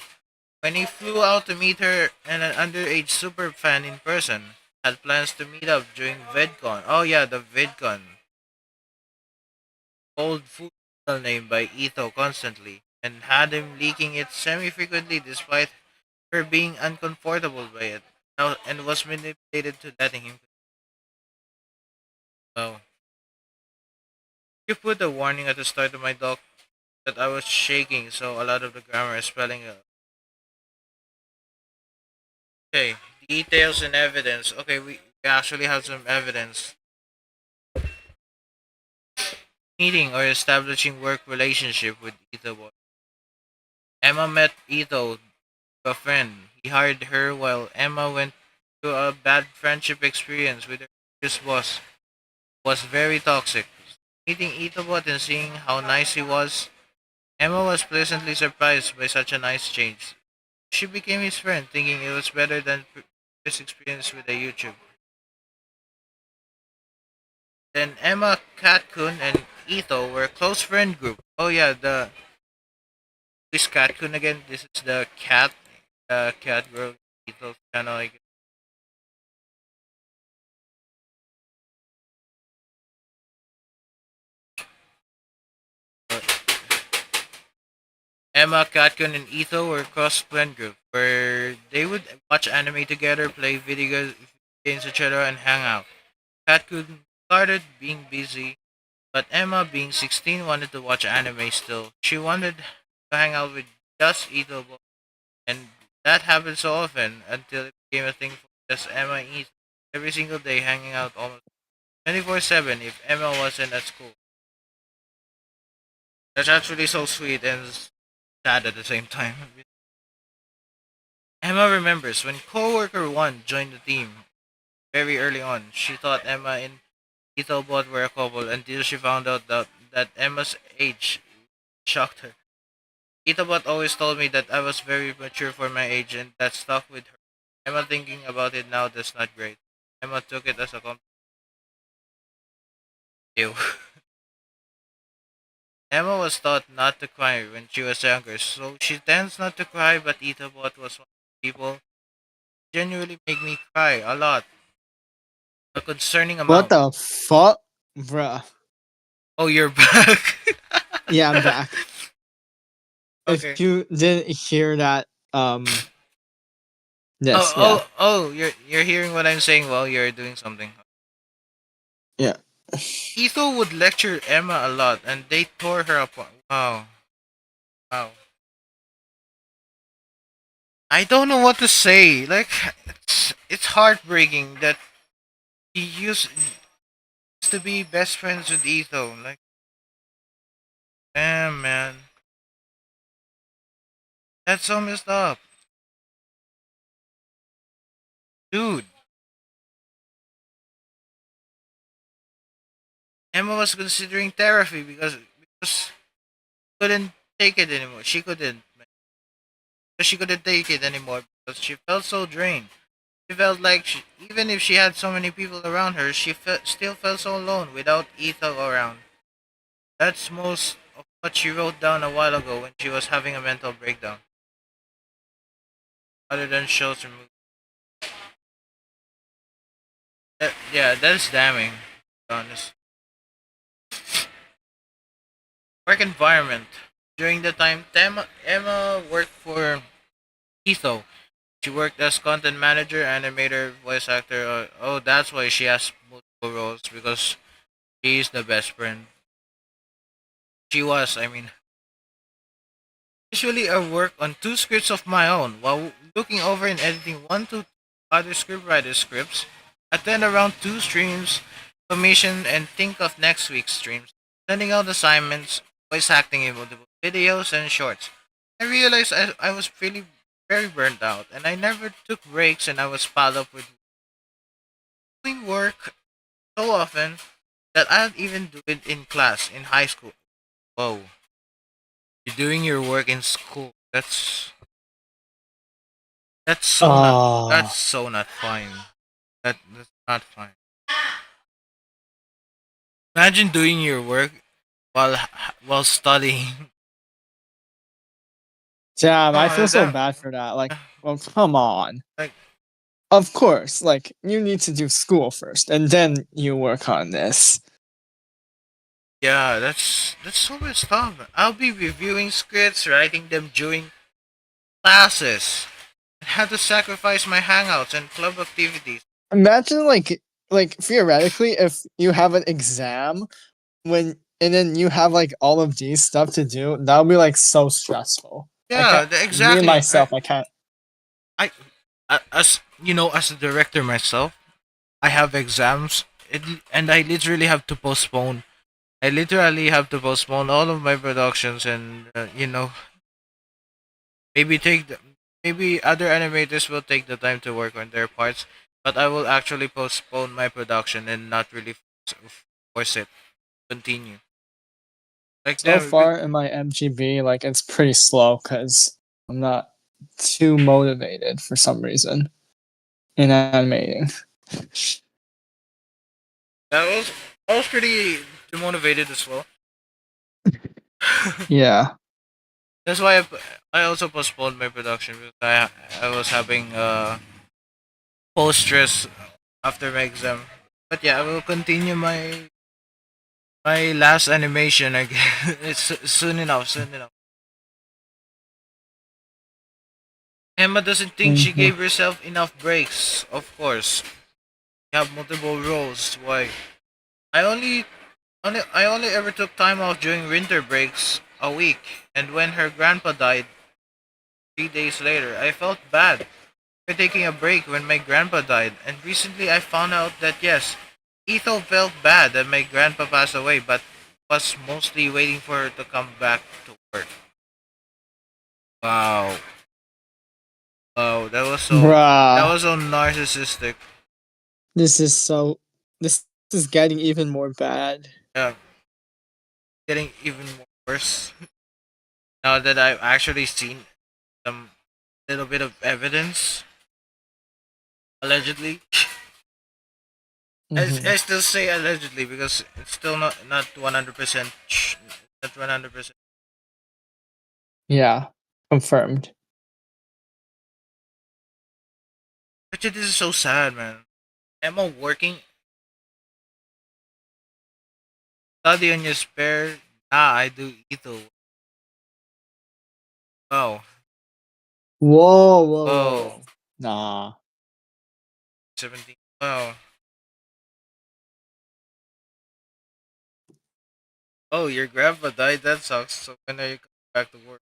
When he flew out to meet her and an underage super fan in person, had plans to meet up during VidCon. Oh yeah, the VidCon. Old food name by Etho constantly, and had him leaking it semi-frequently despite her being uncomfortable by it. Now, and was manipulated to letting him know. You put a warning at the start of my doc that I was shaking, so a lot of the grammar and spelling. Okay, details and evidence. Okay, we actually have some evidence. Meeting or establishing work relationship with Etho. Emma met Etho, a friend. He hired her while Emma went through a bad friendship experience with her previous boss. Was very toxic. Meeting Ethobot and seeing how nice he was, Emma was pleasantly surprised by such a nice change. She became his friend, thinking it was better than previous experience with the YouTube. Then Emma, Katkun, and Etho were a close friend group. Oh yeah, the this Katkun again. This is the cat girl. Etho's channel. Emma, Katkun, and Etho were a cross friend group where they would watch anime together, play video games together, and hang out. Katkun started being busy, but Emma, being 16, wanted to watch anime still. She wanted to hang out with just Etho, and that happened so often until it became a thing for just Emma and Etho. Every single day, hanging out almost 24/7 if Emma wasn't at school. That's actually so sweet and sad at the same time. Emma remembers when coworker 1 joined the team very early on. She thought Emma and Ethobot were a couple until she found out that Emma's age shocked her. Ethobot always told me that I was very mature for my age and that stuck with her. Emma thinking about it now, that's not great. Emma took it as a compliment. Ew. Emma was taught not to cry when she was younger, so she tends not to cry, but Ethobot was one of the people who genuinely make me cry a lot, a concerning What amount. the fuck, bruh? Oh, you're back. Yeah, I'm back. If Okay. you didn't hear that, Oh, this, yeah, oh, oh! You're hearing what I'm saying while you're doing something. yeah. Etho would lecture Emma a lot, and they tore her apart. Wow, wow. I don't know what to say. Like, it's heartbreaking that he used to be best friends with Etho. Like, damn, man, that's so messed up, dude. Emma was considering therapy because she couldn't take it anymore. She couldn't take it anymore because she felt so drained. She felt like even if she had so many people around her, still felt so alone without Etho around. That's most of what she wrote down a while ago when she was having a mental breakdown. Other than shows or movies. Yeah, that's damning. To be honest. Work environment. During the time Emma worked for Etho, she worked as content manager, animator, voice actor. Oh, that's why she has multiple roles because she's the best friend. She was, I mean. Usually, I work on two scripts of my own while looking over and editing one to other scriptwriter scripts. Attend around two streams, commission and think of next week's streams, sending out assignments, voice acting in multiple videos and shorts. I realized I was feeling very burnt out and I never took breaks and I was piled up with doing work so often that I'd even do it in class in high school. Whoa. You're doing your work in school. That's so not. That's Ah, so not fine. That's not fine. Imagine doing your work while studying. damn, I Oh, feel so that, bad for that. Like, well, come on. like Of course, like you need to do school first, and then you work on this. yeah, that's so messed up. I'll be reviewing scripts, writing them during classes, and have to sacrifice my hangouts and club activities. Imagine like theoretically, if you have an exam when and then you have like all of these stuff to do, that would be like so stressful. I can't. Yeah, Me exactly. myself, I can't. As you know, as a director myself, I have exams, and I literally have to postpone. I literally have to postpone all of my productions and maybe maybe other animators will take the time to work on their parts, but I will actually postpone my production and not really force it continue. Like So them. far in my MGB, like it's pretty slow because I'm not too motivated for some reason in animating. I was pretty demotivated as well. Yeah. That's why I also postponed my production because I was having post stress after my exam. But yeah, I will continue my last animation again. It's soon enough. Soon enough. Emma doesn't think she Hmm. gave herself enough breaks. Of course, you have multiple roles. Why? I only ever took time off during winter breaks a week, and when her grandpa died 3 days later, I felt bad for taking a break when my grandpa died. And recently, I found out that yes, Etho felt bad that my grandpa passed away, but was mostly waiting for her to come back to work. Wow, wow, that Bruh, was so narcissistic. this is so. This is getting even more bad. Yeah, getting even worse now that I've actually seen some little bit of evidence. Allegedly, I Hmm. still say allegedly because it's still not 100%. That's 100%. Yeah, confirmed. But this is so sad, man. Emma working, study on your spare. Nah, I do Etho. Wow. Whoa, whoa, whoa, Whoa. whoa. Nah. 17. Wow. Oh, your grandpa died? That sucks. So when are you coming back to work?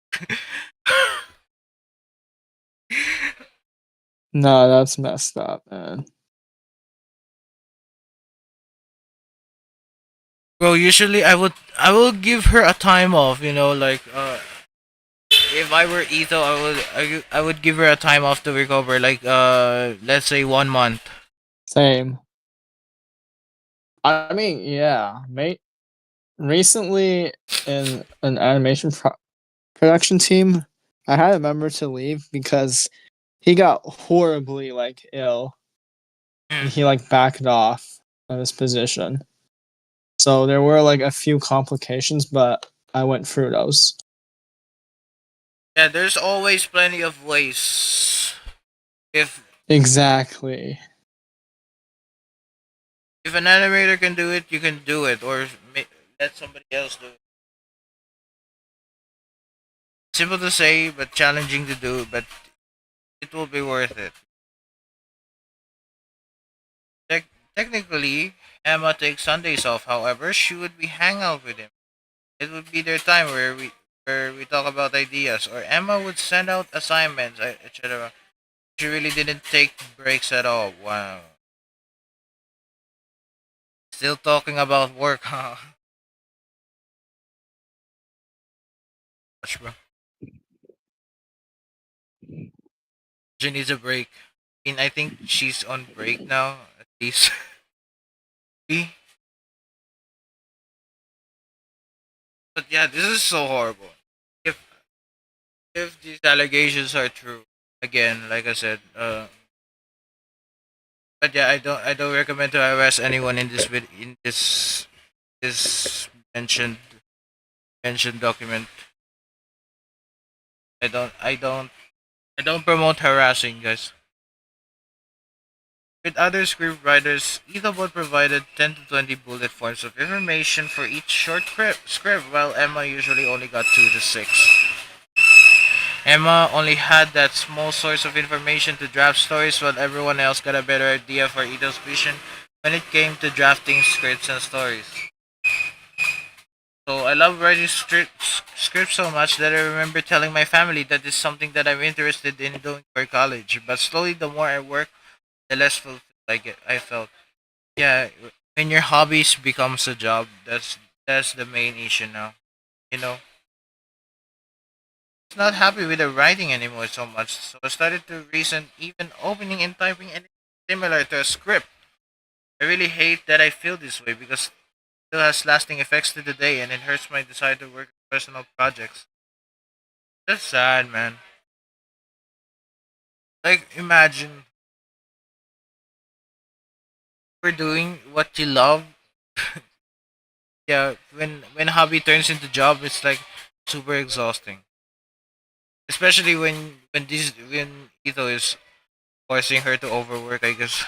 No, that's messed up, man. Bro, usually I will give her a time off, like if I were Etho, I would give her a time off to recover, like let's say 1 month. Same. I mean, yeah, mate. Recently, in an animation production team, I had a member to leave because he got horribly like ill, and he like backed off of his position. So there were like a few complications, but I went through those. Yeah, there's always plenty of ways. If Exactly. if an animator can do it, you can do it, or let somebody else do it. Simple to say, but challenging to do. But it will be worth it. Tec- Technically, Emma takes Sundays off. However, she would be hang out with him. It would be their time where we talk about ideas, or Emma would send out assignments, etc. She really didn't take breaks at all. Wow. Still talking about work, huh? Gosh, bro. She needs a break. I think she's on break now, at least. But yeah, this is so horrible. If if these allegations are true, again, like I said, but yeah, I don't recommend to arrest anyone in this mentioned document. I don't promote harassing, guys. With other script writers, Ethobot provided 10 to 20 bullet points of information for each short script, while Emma usually only got 2 to 6. Emma only had that small source of information to draft stories, while everyone else got a better idea for Etho's vision when it came to drafting scripts and stories. So I love writing scripts so much that I remember telling my family that is something that I'm interested in doing for college. But slowly, the more I work, the less fulfilled I felt. Yeah, when your hobbies becomes a job, that's the main issue now. You know, it's not happy with the writing anymore so much. So I started to reason even opening and typing anything similar to a script. I really hate that I feel this way because it still has lasting effects to the day, and it hurts my desire to work on personal projects. That's sad, man. Like imagine we're doing what you love. Yeah, when hobby turns into job, it's like super exhausting. Especially when Etho is forcing her to overwork, I guess.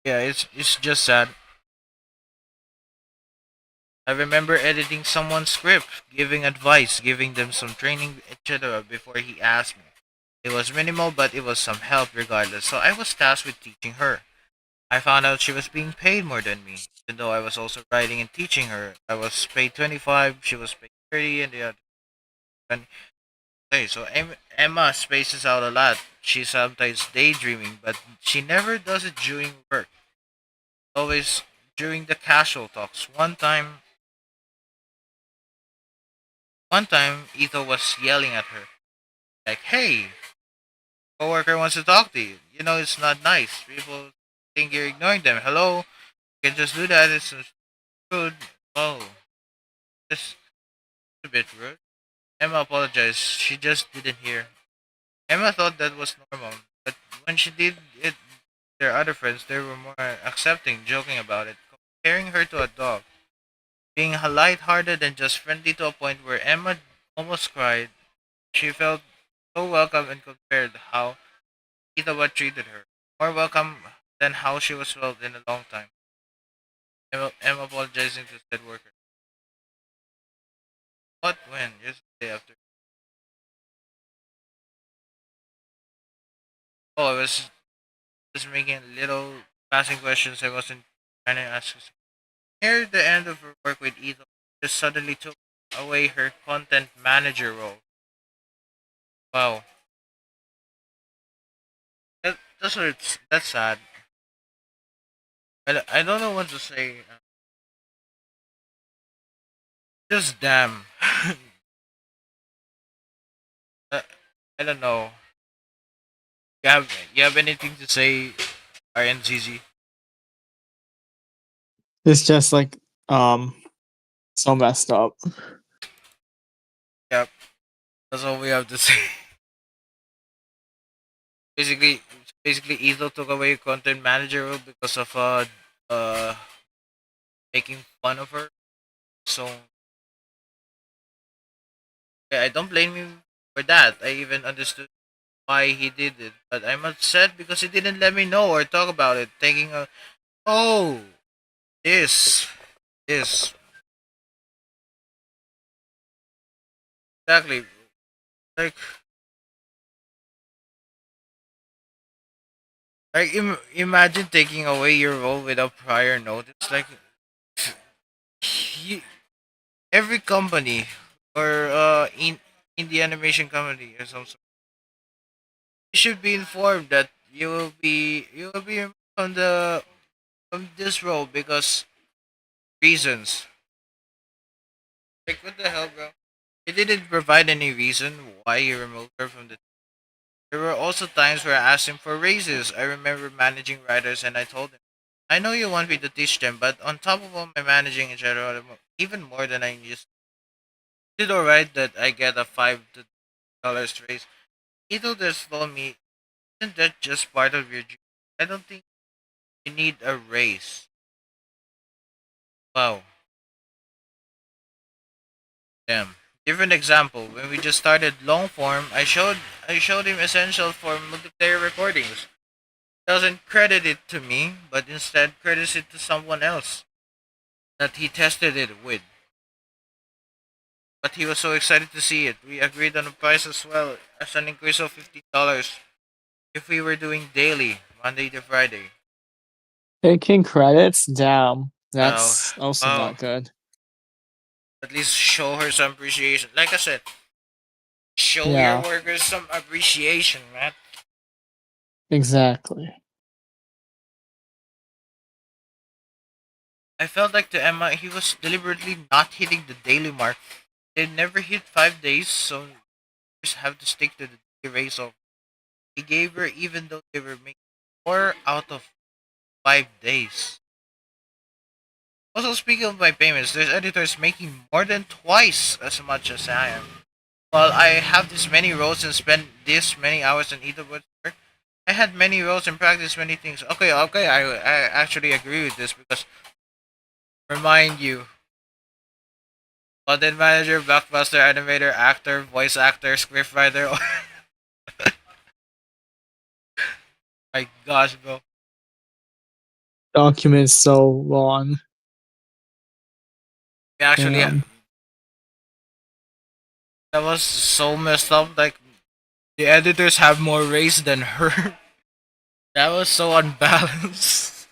Yeah, it's just sad. I remember editing someone's script, giving advice, giving them some training, etc. before he asked me. It was minimal, but it was some help regardless. So I was tasked with teaching her. I found out she was being paid more than me, even though I was also writing and teaching her. I was paid 25, she was paid 30, and the other 20. Okay, so Emma spaces out a lot. She's sometimes daydreaming, but she never does it during work. Always during the casual talks. One time, Etho was yelling at her, like, "Hey, coworker wants to talk to you. You know it's not nice. People think you're ignoring them. Hello, you can just do that. It's rude. Oh, just a bit rude." Emma apologized. She just didn't hear. Emma thought that was normal, but when she did it, their other friends, they were more accepting, joking about it, comparing her to a dog. being light-hearted and just friendly to a point where Emma almost cried. She felt so welcome and compared how Ethobot treated her. More welcome than how she was felt in a long time. Emma apologizing to said worker. What when? Just the day after. Oh, I was just making little passing questions I wasn't trying to ask. Near the end of her work with Etho, just suddenly took away her content manager role. Wow, that's sad. I don't know what to say. Just damn. uh, I don't know. You have anything to say, RNZZ? It's just like so messed up. Yep, that's all we have to say. basically, basically, Etho took away content manager role because of uh making fun of her. So yeah, I don't blame him for that. I even understood why he did it, but I'm upset because he didn't let me know or talk about it. Thinking, oh, this, this, exactly. Like, imagine taking away your role without prior notice. Like, he, every company or in the animation company or some sort, you should be informed that you will be removed from this role because reasons. Like, what the hell, bro? He didn't provide any reason why he removed her from the. There were also times where I asked him for raises. I remember managing writers and I told him, I know you want me to teach them, but on top of all my managing in general, even more than I used to. Is it alright that I get a $5 raise? Ito just told me, isn't that just part of your job? I don't think you need a raise. Wow, damn. Different example. When we just started long form, I showed him essential for multiplayer recordings. Doesn't credit it to me, but instead credits it to someone else that he tested it with. But he was so excited to see it. We agreed on the price as well as an increase of $15 if we were doing daily, Monday to Friday. Taking credits, damn, Oh, that's also wow. not good. At least show her some appreciation. Like I said, show your Yeah, workers some appreciation, man. exactly. I felt like to Emma, he was deliberately not hitting the daily mark. They never hit 5 days, so you just have to stick to the daily race of he gave her even though they were making 4 out of 5 days. Also, speaking of my payments, there's editors making more than twice as much as I am. While I have this many roles and spend this many hours in Ethobot work, I had many roles and practice many things. Okay, I actually agree with this because remind you, content manager, blockbuster animator, actor, voice actor, scriptwriter. My gosh, bro. Document so long. We actually, Damn. that was so messed up. Like, the editors have more race than her. That was so unbalanced.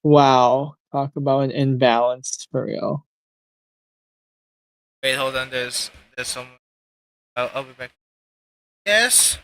Wow. Talk about an imbalance for real. Wait, hold on. There's some. I'll be back. Yes.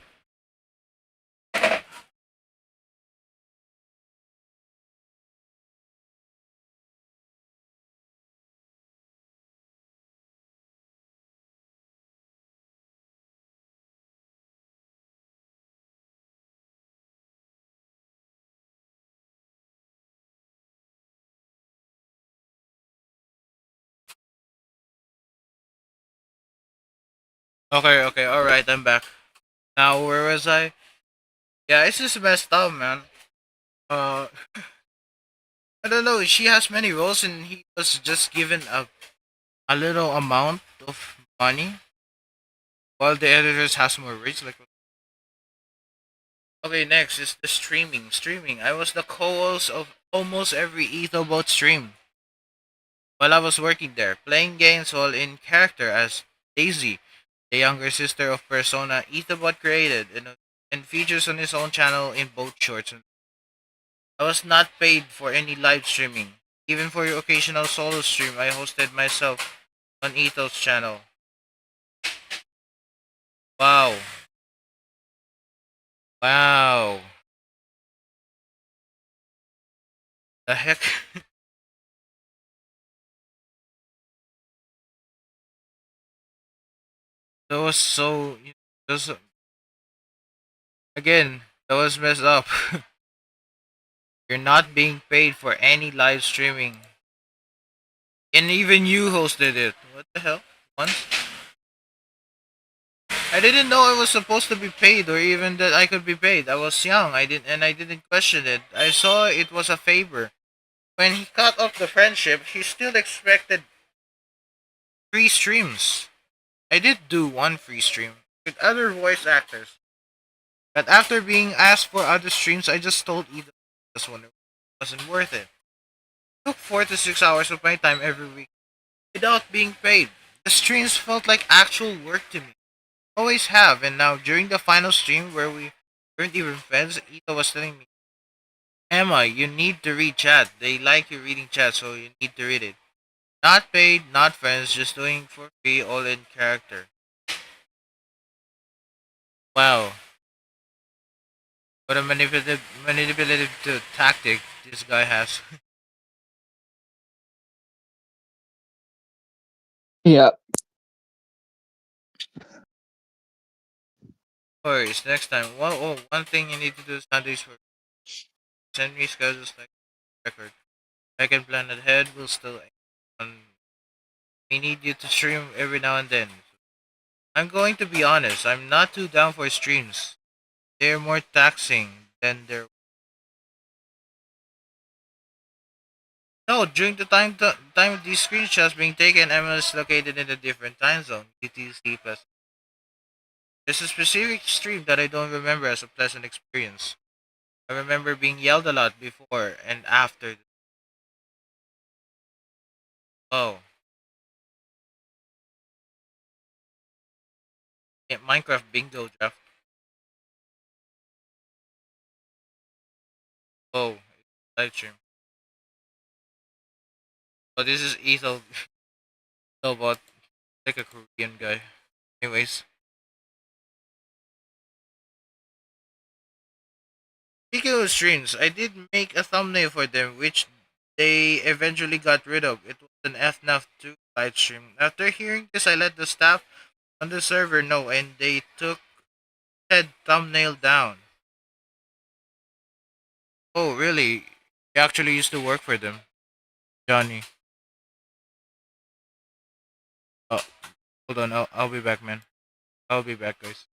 Okay. All right. I'm back. Now, where was I? Yeah, it's just messed up, man. Uh, I don't know. She has many roles, and he was just given a little amount of money, while the editors has more reach. Like, okay, next is the streaming. Streaming. I was the co-host of almost every Ethobot stream while I was working there, playing games while in character as Daisy, the younger sister of Persona Ethobot created, and features on his own channel in both shorts. I was not paid for any live streaming. Even for your occasional solo stream, I hosted myself on Etho's channel. Wow. Wow. The heck? That was so. That was, again, that was messed up. You're not being paid for any live streaming. And even you hosted it. What the hell? Once? I didn't know I was supposed to be paid or even that I could be paid. I was young. I didn't question it. I saw it was a favor. When he cut off the friendship, he still expected free streams. I did do one free stream with other voice actors. But after being asked for other streams, I just told either this one wasn't worth it. It took 4 to 6 hours of my time every week without being paid. The streams felt like actual work to me. Always have, and now during the final stream where we weren't even friends, Etho was telling me, Emma, you need to read chat. They like you reading chat, so you need to read it. Not paid, not friends, just doing for free, all in character. Wow, what a manipulative tactic this guy has. Yeah. Worries, next time. One thing you need to do Sundays for send me schedules like record. I can plan ahead, we'll still on. We need you to stream every now and then. I'm going to be honest, I'm not too down for streams. They're more taxing than they're. No, during the time of these screenshots being taken, Emma is located in a different time zone. UTC plus. There's a specific stream that I don't remember as a pleasant experience. I remember being yelled a lot before and after. Oh, yeah, Minecraft bingo draft. Oh, live stream. Oh, this is Ethobot, like a Korean guy. Anyways, speaking of streams, I did make a thumbnail for them, which they eventually got rid of. It was an FNAF 2 live stream. After hearing this, I let the staff on the server know, and they took said thumbnail down. Oh, really? You actually used to work for them, Johnny. Oh, hold on. I'll be back, man. I'll be back, guys.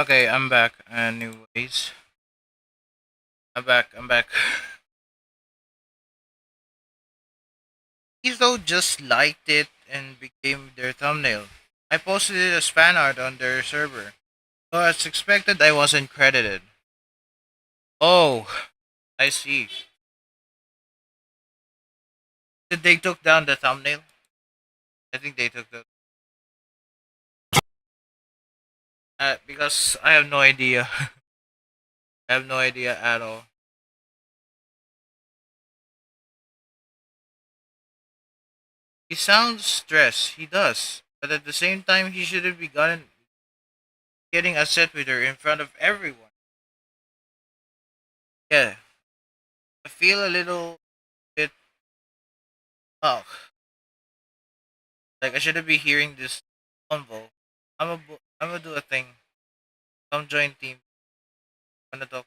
Okay, I'm back. Anyways, I'm back. I'm back. Etho just liked it and became their thumbnail. I posted it as fan art on their server. So as expected, I wasn't credited. Oh, I see. Did they took down the thumbnail? I think they took the because I have no idea. I have no idea at all. He sounds stressed. He does, but at the same time, he shouldn't be getting upset with her in front of everyone. Yeah, I feel a little bit. Oh, like I shouldn't be hearing this convo. I'm gonna do a thing. Come join team. I'm gonna talk.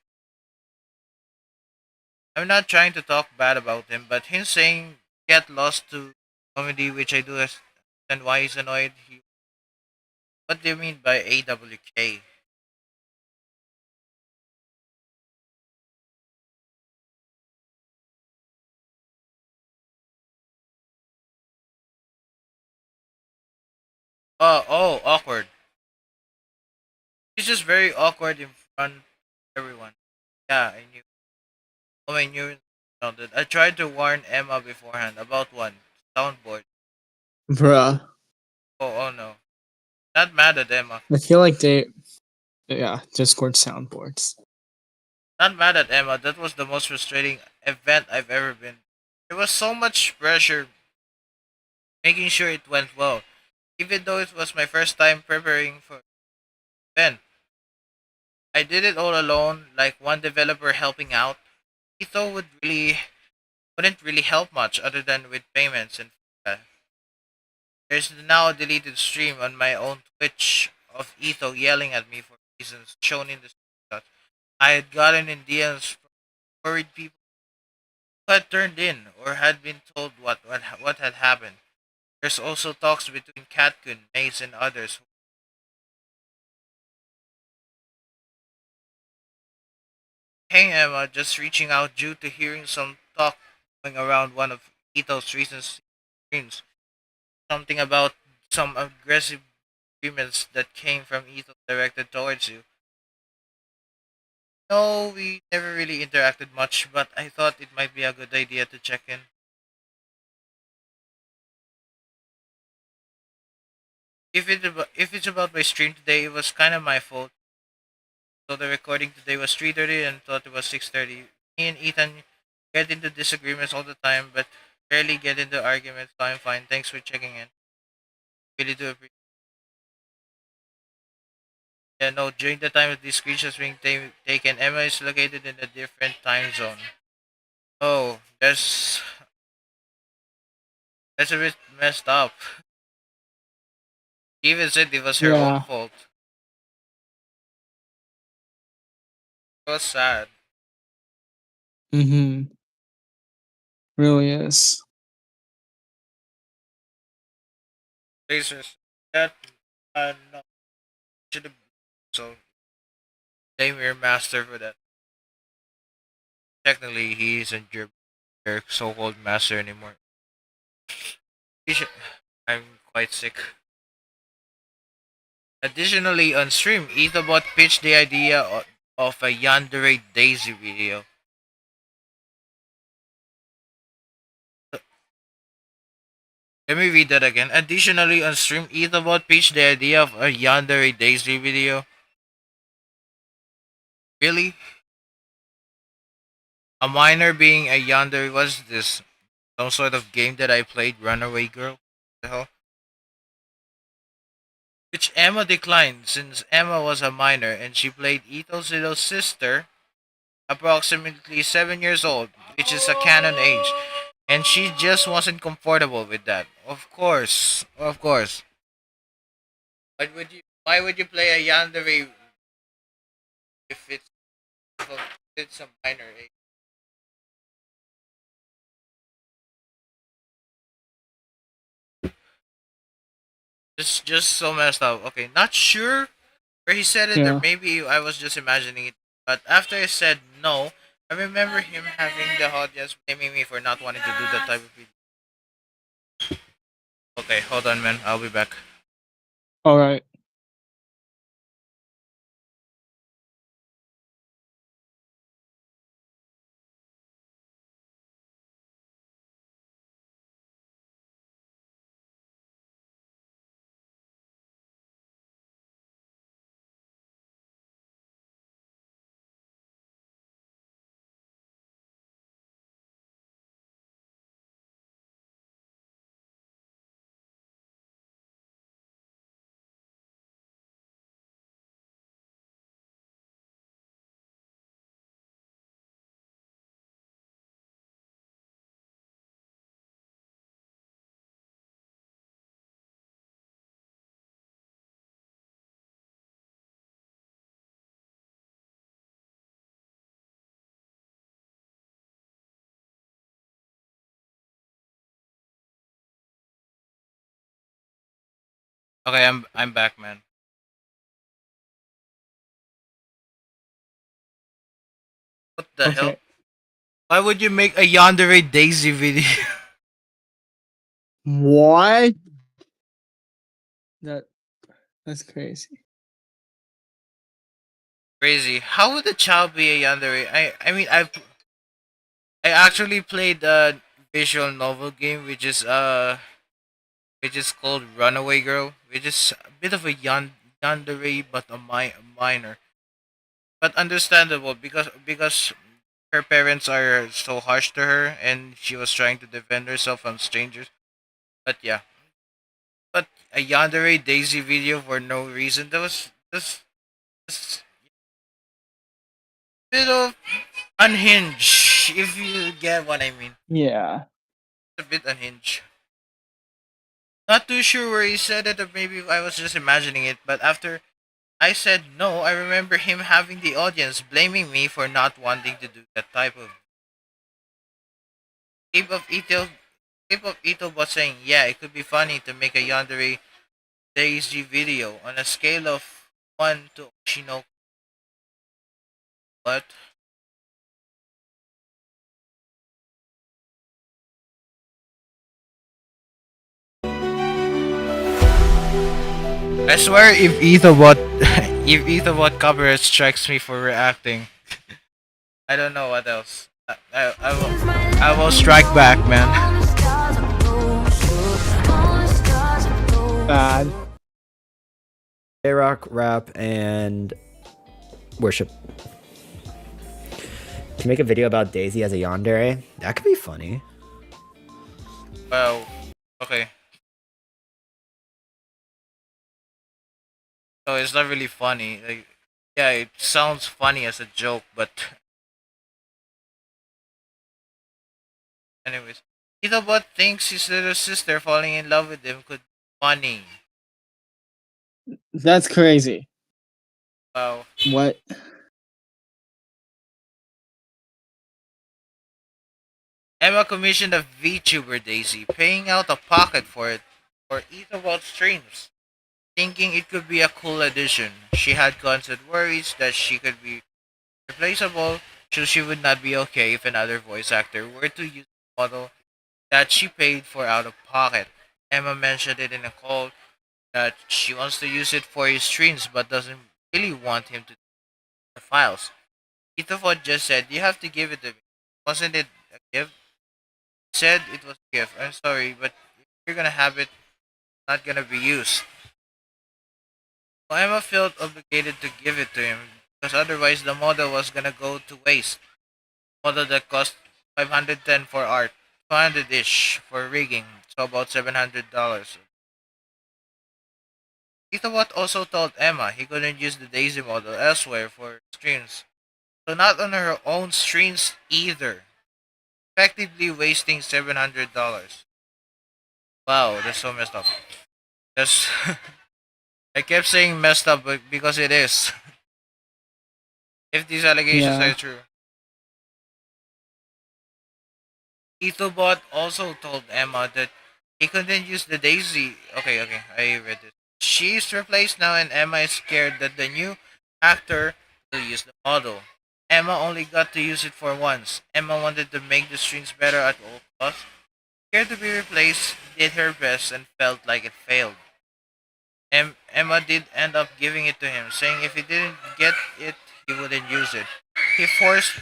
I'm not trying to talk bad about him, but him saying get lost to comedy, which I do and why he's annoyed. What do you mean by AWK? Oh, awkward. He's just very awkward in front of everyone. Yeah, I knew. Oh, I knew. Sounded. I tried to warn Emma beforehand about one soundboard. Bruh. Oh no. Not mad at Emma. I feel like they, yeah, Discord soundboards. Not mad at Emma. That was the most frustrating event I've ever been. There was so much pressure making sure it went well. Even though it was my first time preparing for the event. I did it all alone, like one developer helping out. Etho wouldn't really help much other than with payments and there's now a deleted stream on my own Twitch of Etho yelling at me for reasons shown in the screenshot. I had gotten in DMs from worried people who had turned in or had been told what had happened. There's also talks between Katkun, Mace, and others. Hey Emma, just reaching out due to hearing some talk going around one of Etho's recent streams. Something about some aggressive agreements that came from Etho directed towards you. No, we never really interacted much, but I thought it might be a good idea to check in. If it's about my stream today, it was kind of my fault. So the recording today was 3:30 and thought it was 6:30. Me and Ethan get into disagreements all the time, but rarely get into arguments. So I'm fine. Thanks for checking in. Really do appreciate. Yeah, no. During the time of these screenshots being taken, Emma is located in a different time zone. Oh, that's a bit messed up. She even said it was her own Yeah. fault. It was sad. Mm-hmm. Really is. Racers. That no, should have so blame your master for that. Technically, he isn't your so-called master anymore. He should, I'm quite sick. Additionally, on stream, Ethobot pitched the idea of a Yandere Daisy video. Let me read that again. Additionally, on stream, Ethobot pitched the idea of a Yandere Daisy video. Really? A minor being a Yandere? Was this some sort of game that I played? Runaway Girl? The hell? Which Emma declined since Emma was a minor and she played Etho's little sister, approximately 7 years old, which is a canon age, and she just wasn't comfortable with that. Of course, of course. Why would you play a yandere if if it's a minor age? It's just so messed up. Okay, not sure Where he said it, or Yeah. maybe I was just imagining it. But after I said no, I remember him having the audience blaming me for not wanting to do that type of video. Okay, hold on, man. I'll be back. All right. Okay, I'm back, man. What the hell? Okay. Why would you make a Yandere Daisy video? What? That that's crazy. Crazy. How would a child be a Yandere? I mean I actually played a visual novel game which is called Runaway Girl, which is a bit of a yandere but a minor. But understandable because her parents are so harsh to her and she was trying to defend herself from strangers. But yeah. But a yandere Daisy video for no reason. That's a bit of unhinged, if you get what I mean. Yeah. It's a bit unhinged. Not too sure where he said it, or maybe I was just imagining it, but after I said no, I remember him having the audience blaming me for not wanting to do that type of clip of Etho clip of Ethobot saying, yeah, it could be funny to make a Yandere Daisy video on a scale of 1 to Oshino. But I swear if Ethobot if Ethobot copyright strikes me for reacting, I don't know what else. I will strike back, man. Bad. J-rock, rap, and worship. To make a video about Daisy as a yandere, that could be funny. Well, okay. So it's not really funny. Like, yeah, it sounds funny as a joke, but anyways, Ethobot thinks his little sister falling in love with him could be funny. That's crazy. Wow. What? Emma commissioned a VTuber Daisy, paying out a pocket for it for Ethobot streams, thinking it could be a cool addition. She had constant worries that she could be replaceable, so she would not be okay if another voice actor were to use the model that she paid for out of pocket. Emma mentioned it in a call that she wants to use it for his streams but doesn't really want him to the files. Ethobot just said, you have to give it to me. Wasn't it a gift? Said it was a gift. I'm sorry, but if you're gonna have it, it's not gonna be used. So Emma felt obligated to give it to him because otherwise the model was gonna go to waste. Model that cost 510 for art, 200 ish for rigging, so about $700. Ethobot also told Emma he couldn't use the Daisy model elsewhere for streams, so not on her own streams either, effectively wasting $700. Wow, that's so messed up. That's I kept saying messed up because it is. If these allegations are Yeah. true. Ethobot also told Emma that he couldn't use the Daisy. Okay, I read it. She's replaced now, and Emma is scared that the new actor will use the model. Emma only got to use it for once. Emma wanted to make the strings better at all costs. Scared to be replaced, did her best and felt like it failed. Emma did end up giving it to him, saying if he didn't get it, he wouldn't use it. He forced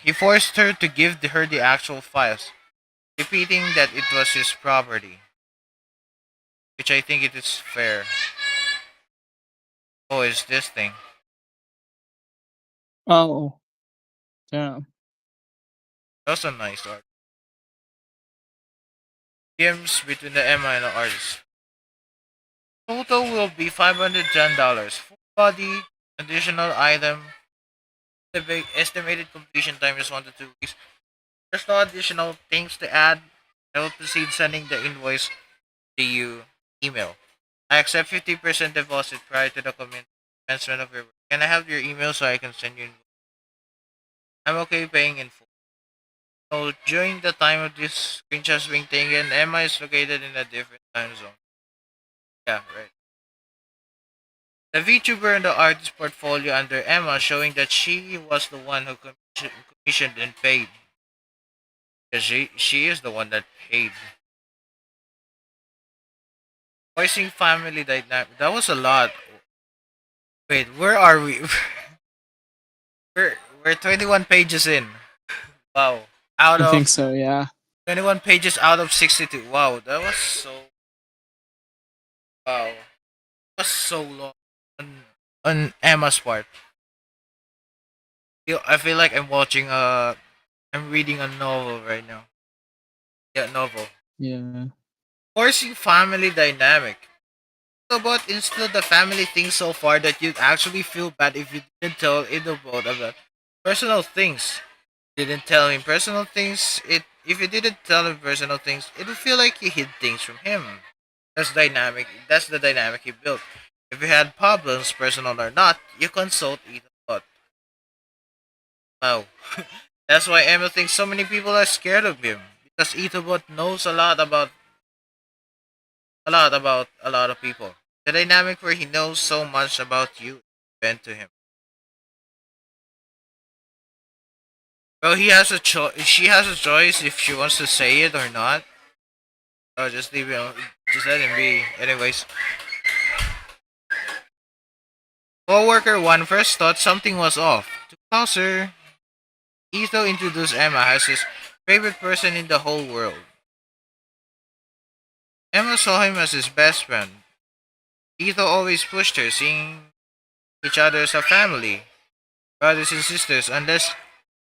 he forced her to give her the actual files, repeating that it was his property, which I think it is fair. Oh, it's this thing. Oh, damn. That's a nice art. Games between the Emma and the artist. Total will be $510. Full body, additional item. The big estimated completion time is 1 to 2 weeks. There's no additional things to add. I will proceed sending the invoice to you email. I accept 50% deposit prior to the commencement of your work. Can I have your email so I can send you invoice? I'm okay paying in full. So during the time of this screenshot being taken, Emma is located in a different time zone. Yeah, right. The VTuber in the artist portfolio under Emma showing that she was the one who commissioned and paid. Because she is the one that paid. Voicing family dynamic. That was a lot. Wait, where are we? we're, we're 21 pages in. Wow. Out I think of so, yeah. 21 pages out of 62. Wow, that was so. Wow. That was so long on Emma's part. I feel like I'm watching I'm reading a novel right now. Yeah, novel. Yeah. Forcing family dynamic. Ethobot instilled the family thing so far that you'd actually feel bad if you didn't tell Ethobot about personal things. Didn't tell him personal things. It If you didn't tell him personal things, it would feel like you hid things from him. That's dynamic. That's the dynamic he built. If you had problems, personal or not, you consult Ethobot. Wow. That's why Emma thinks so many people are scared of him because Ethobot knows a lot of people. The dynamic where he knows so much about you went to him. Well, he has a choice. She has a choice if she wants to say it or not. Oh, just leave it. Just let him be. Anyways, coworker one first thought something was off. To closer, Etho introduced Emma as his favorite person in the whole world. Emma saw him as his best friend. Etho always pushed her, seeing each other as a family, brothers and sisters. Unless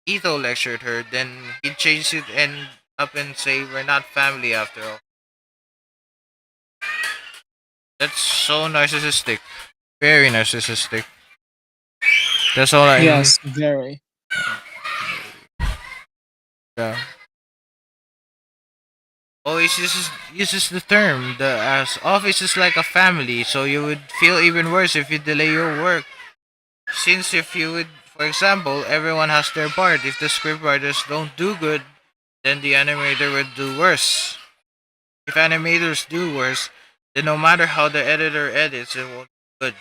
Etho lectured her, then he'd change it and up and say we're not family after all. That's so narcissistic. Very narcissistic. That's all I'm. Yes, very. Yeah. Always uses the term the as office is like a family, so you would feel even worse if you delay your work. Since if you would, for example, everyone has their part. If the scriptwriters don't do good, then the animator would do worse. If animators do worse, then no matter how the editor edits, it won't be good.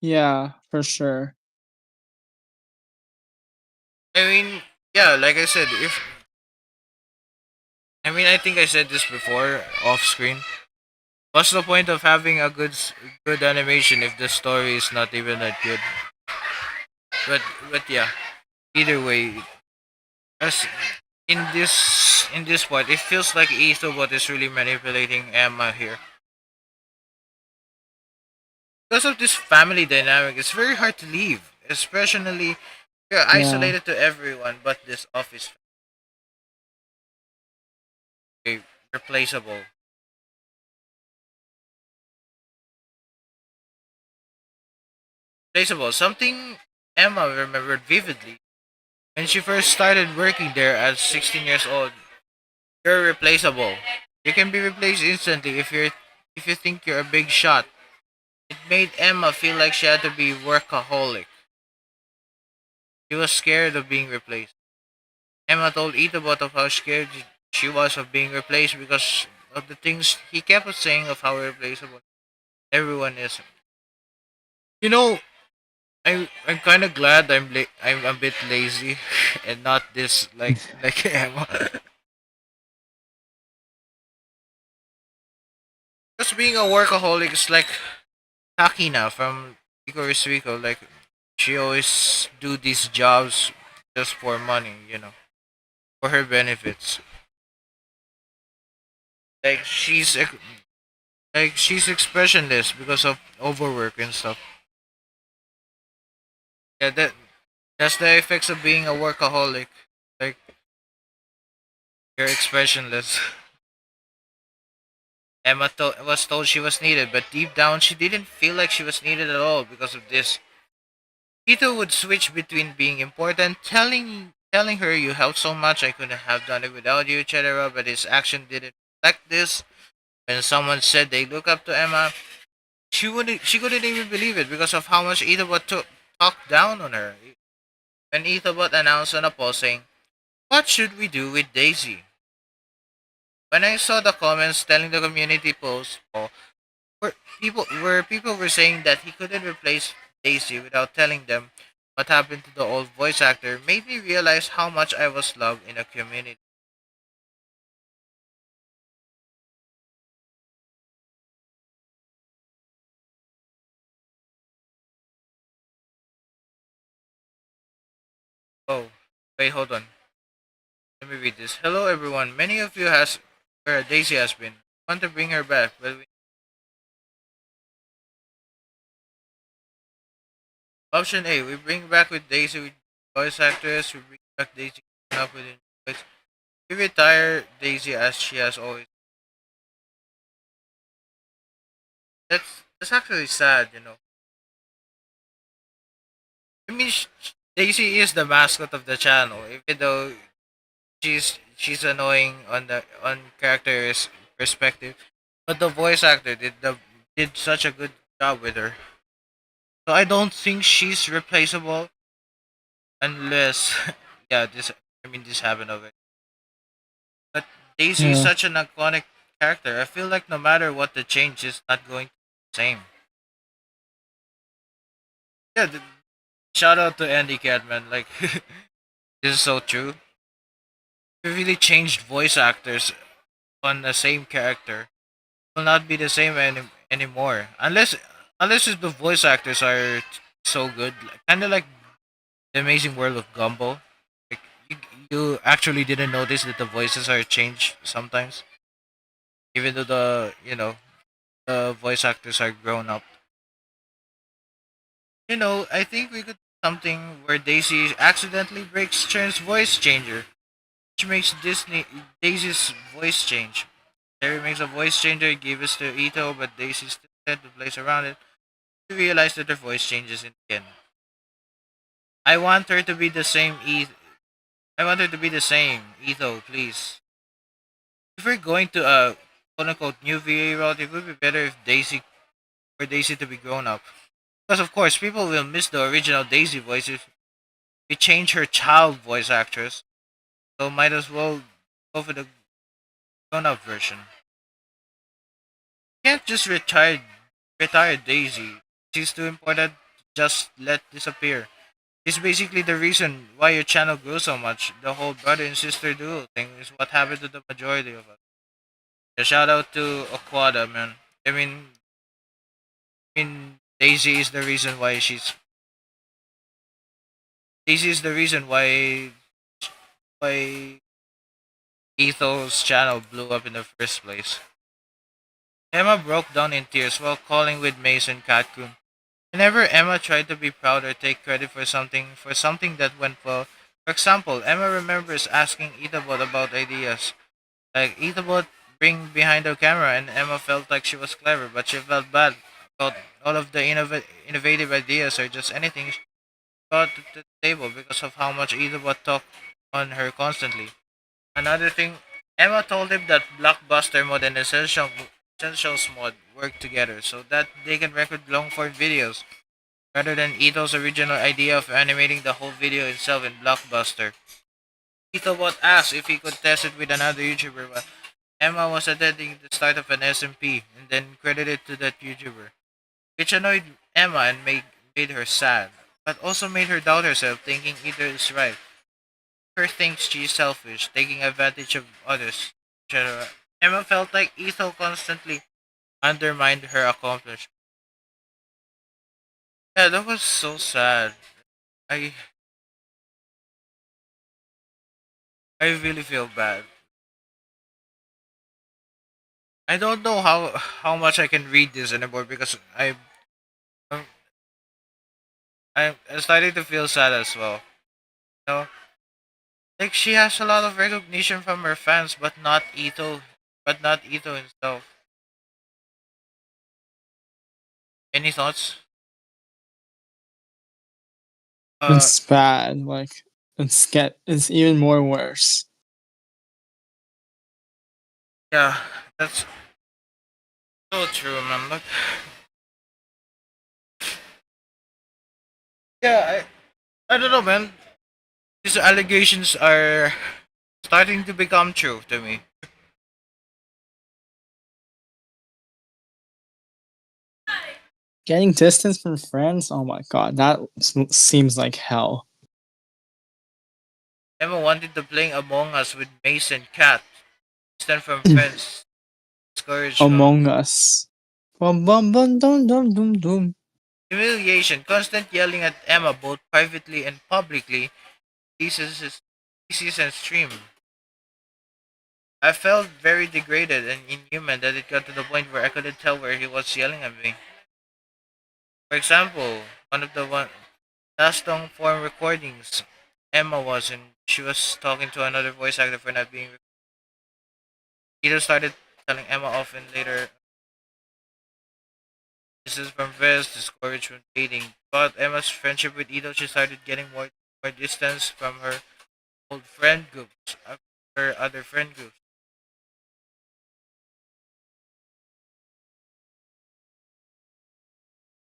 Yeah, for sure. I mean, yeah, like I said, if I think I said this before off screen. What's the point of having a good animation if the story is not even that good? But yeah, either way, as in this part, it feels like Ethobot is really manipulating Emma here. Because of this family dynamic, it's very hard to leave, especially you're Yeah. isolated to everyone but this office family, replaceable. Replaceable, something Emma remembered vividly. When she first started working there at 16 years old, you're replaceable. You can be replaced instantly if you think you're a big shot. It made Emma feel like she had to be workaholic. She was scared of being replaced. Emma told Ethobot of how scared she was of being replaced because of the things he kept on saying of how replaceable. everyone is. You know, I'm kind of glad I'm a bit lazy and not this like Emma. Because being a workaholic is like Hakina from Licorice Rico. Like she always do these jobs just for money, for her benefits. Like she's expressionless because of overwork and stuff. Yeah, that's the effects of being a workaholic. Like you're expressionless. Was told she was needed, but deep down she didn't feel like she was needed at all because of this. Etho would switch between being important, telling her you helped so much I couldn't have done it without you, etc. But his action didn't reflect this. When someone said they look up to Emma, she couldn't even believe it because of how much Ethobot talked down on her. When Ethobot announced on a post saying, "What should we do with Daisy?" When I saw the comments telling the community post, where people were saying that he couldn't replace Daisy without telling them what happened to the old voice actor, made me realize how much I was loved in a community. Oh, wait, hold on. Let me read this. Hello, everyone. Many of you has where Daisy has been. We want to bring her back, but option A, we bring back with Daisy with voice actress. We bring back Daisy up with voice. We retire Daisy as she has always. That's actually sad. I mean, Daisy is the mascot of the channel, even though she's annoying on character's perspective, but the voice actor did such a good job with her. So I don't think she's replaceable unless yeah this happened of it. But Daisy is Yeah. such an iconic character. I feel like no matter what the change is not going to be the same. Yeah, shout out to Andy Catman. Like this is so true. We really changed voice actors on the same character will not be the same anymore unless if the voice actors are so good, kind of like the Amazing World of Gumball. Like you, you actually didn't notice that the voices are changed sometimes, even though the voice actors are grown up. I think we could do something where Daisy accidentally breaks Chern's voice changer, which makes Disney Daisy's voice change. Terry makes a voice changer, gives it to Etho, but Daisy still said to place around it. You realize that her voice changes in the end. I want her to be the same I want her to be the same, Etho, please. If we're going to a quote unquote new VA route, it would be better if Daisy to be grown up. Because of course people will miss the original Daisy voice if we change her child voice actress. So might as well go for the grown up version. You can't just retire Daisy. She's too important to just let disappear. It's basically the reason why your channel grew so much. The whole brother and sister duo thing is what happened to the majority of us. A shout out to Aquada, man. I mean, Daisy is the reason why Etho's channel blew up in the first place. Emma broke down in tears while calling with Mace and Katkun. Whenever Emma tried to be proud or take credit for something that went well, for example, Emma remembers asking Ethobot about ideas. Like Ethobot bring behind the camera and Emma felt like she was clever, but she felt bad about all of the innovative ideas or just anything she brought to the table because of how much Ethobot talked on her constantly. Another thing, Emma told him that Blockbuster mod and Essentials mod work together so that they can record long form videos rather than Ito's original idea of animating the whole video itself in Blockbuster. Ethobot asked if he could test it with another YouTuber, but Emma was attending the start of an SMP and then credited to that YouTuber. which annoyed Emma and made her sad, but also made her doubt herself, thinking either is right. Her thinks she's selfish, taking advantage of others, etc. Emma felt like Etho constantly undermined her accomplishment. Yeah, that was so sad. I I really feel bad. I don't know how much I can read this anymore because I'm I'm starting to feel sad as well. You know, like she has a lot of recognition from her fans, but not Etho himself. Any thoughts? Uh, It's bad. Like it's even more worse. yeah, that's so true, man. But yeah, I don't know, man. These allegations are starting to become true to me. Getting distance from friends. Oh my god, that seems like hell. Emma wanted to play Among Us with Mace and Cat. Stand from friends, discouraged from Among Us. Bum bum bum dum dum dum dum. humiliation, constant yelling at Emma both privately and publicly. Thesis and stream. I felt very degraded and inhuman that it got to the point where I couldn't tell where he was yelling at me. For example, one of the last long form recordings Emma was in, she was talking to another voice actor for not being. Peter started telling Emma off and later this is from Vez, discouraged from dating. But Emma's friendship with Ito, she started getting more distance from her old friend groups, her other friend groups.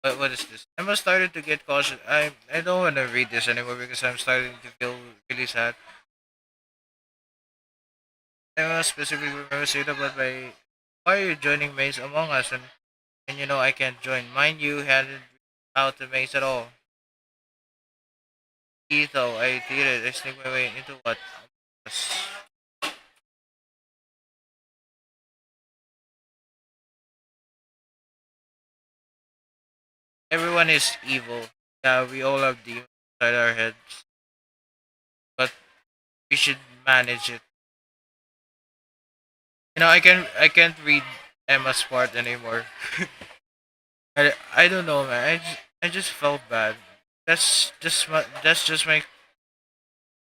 But what is this? Emma started to get cautious. I don't want to read this anymore because I'm starting to feel really sad. Emma specifically remembers Ito, but by why are you joining Maze Among Us and you know I can't join. Mind you, hadn't reached out to Maze at all. Etho, I did it. I sneaked my way into what? Everyone is evil. Yeah, we all have demons inside our heads, but we should manage it. You know, I can't read Emma's part anymore. I don't know, man. I just felt bad. That's just my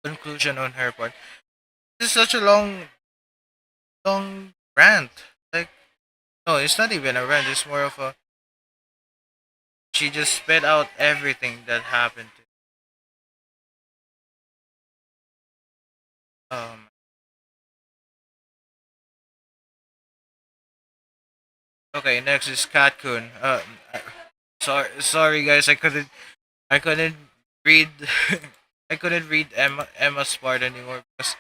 conclusion on her part. This is such a long rant. Like no, it's not even a rant. It's more of a she just spit out everything that happened. Um. Okay, next is Katkun. Sorry guys, I couldn't read I couldn't read Emma's part anymore because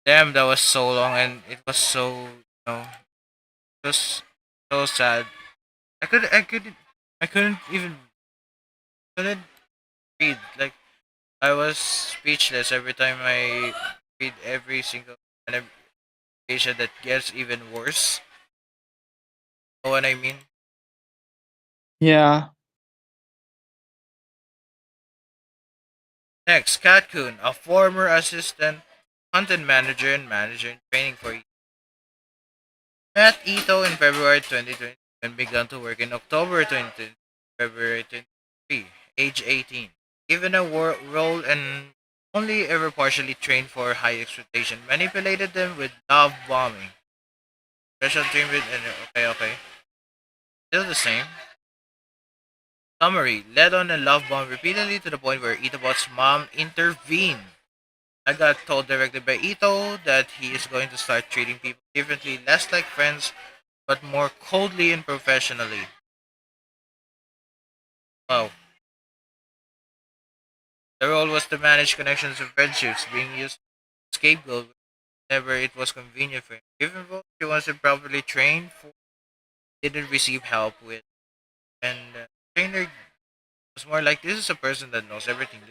damn that was so long and it was so it was so sad. I couldn't even couldn't read like I was speechless every time I read every single animation that gets even worse. Know what I mean? Yeah. Next, Katkun, a former assistant content manager and manager in training for met Etho in February 2020 and began to work in October 2020, February 23, age 18. Given a role and only ever partially trained for high expectation, manipulated them with love bombing. Special treatment and okay. Still the same. Summary, led on a love bomb repeatedly to the point where Ethobot's mom intervened. I got told directly by Etho that he is going to start treating people differently, less like friends, but more coldly and professionally. Wow. The role was to manage connections and friendships, being used as scapegoat whenever it was convenient for him. Given roles he wasn't properly trained for, didn't receive help with. And trainer was more like, this is a person that knows everything.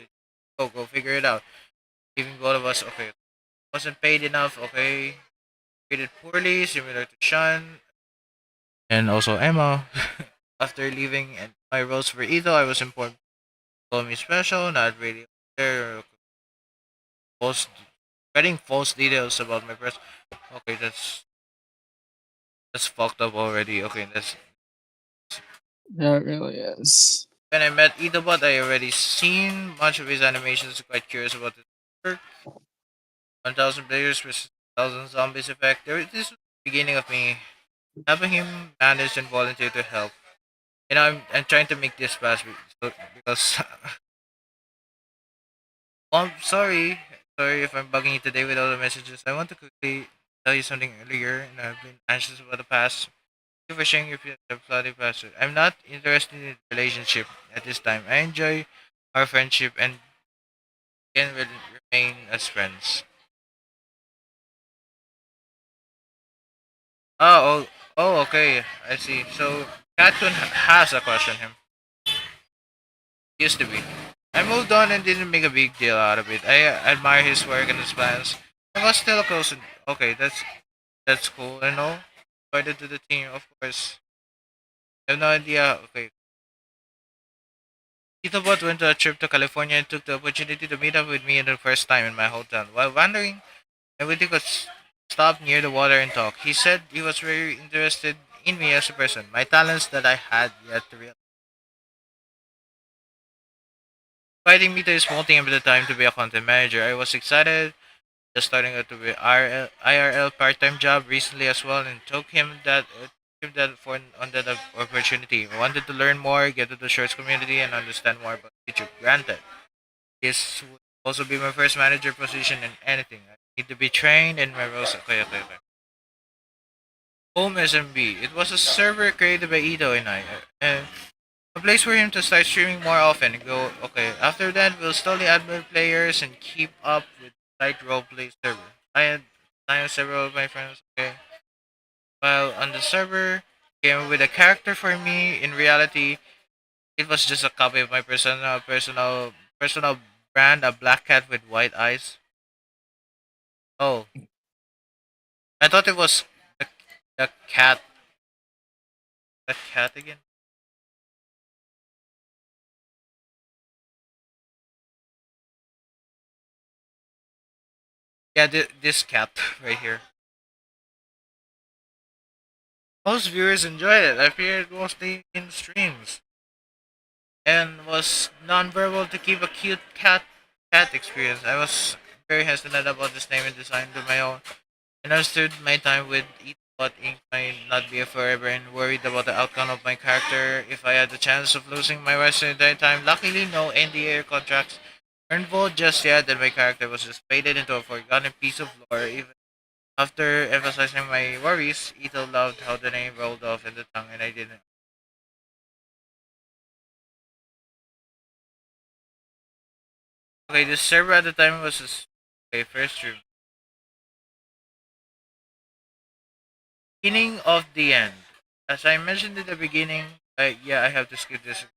Go figure it out. Leaving both of us, okay. Wasn't paid enough, okay. Treated poorly, similar to Sean and also Emma. After leaving and my roles for Etho, I was informed call me special, not really there. False, spreading false details about my person. Okay, that's fucked up already. Okay, that's Yeah, it really is. when I met Ethobot, I already seen much of his animations. Quite curious about his work. 1,000 players versus 1,000 zombies effect. This was the beginning of me helping him manage and volunteer to help. I'm trying to make this fast because oh, I'm sorry if I'm bugging you today with all the messages. I want to quickly tell you something earlier, and I've been anxious about the past. Thank you for sharing your feelings. I'm bloody bastard. I'm not interested in a relationship at this time. I enjoy our friendship and can remain as friends. Oh, okay. I see. So Katkun has a crush on him. Used to be. I moved on and didn't make a big deal out of it. I admire his work and his plans. I was still close. Okay, that's cool and all. Invited to the team, of course. I have no idea. Okay. Ethobot went to a trip to California and took the opportunity to meet up with me the first time in my hotel. While wandering, I could stop near the water and talk. He said he was very interested in me as a person, my talents that I had yet to realize. Inviting me to his small team at the time to be a content manager. I was excited, just starting out to be IRL part-time job recently as well, and took him that for on that opportunity. I wanted to learn more, get to the shorts community, and understand more about YouTube. Granted, this would also be my first manager position in anything. I need to be trained in my roles. Okay. Home SMB. It was a server created by Etho and I. A place for him to start streaming more often and go, okay, after that, we'll slowly add more players and keep up with light roleplay server. I have several of my friends, okay. While on the server, came with a character for me, in reality, it was just a copy of my personal brand, a black cat with white eyes. Oh, I thought it was the, the cat, the cat again. Yeah, this cat right here. Most viewers enjoyed it. I appeared mostly in streams and was non-verbal to keep a cute cat experience. I was very hesitant about this name and design to my own. And understood my time with Ethobot Inc. might not be forever and worried about the outcome of my character if I had the chance of losing my Western time. Luckily, no NDA or contracts were involved just yet, and my character was just faded into a forgotten piece of lore. Even after emphasizing my worries, Etho loved how the name rolled off in the tongue, and I didn't. Okay, the server at the time was okay, first room. Beginning of the end. As I mentioned in the beginning, I have to skip this. It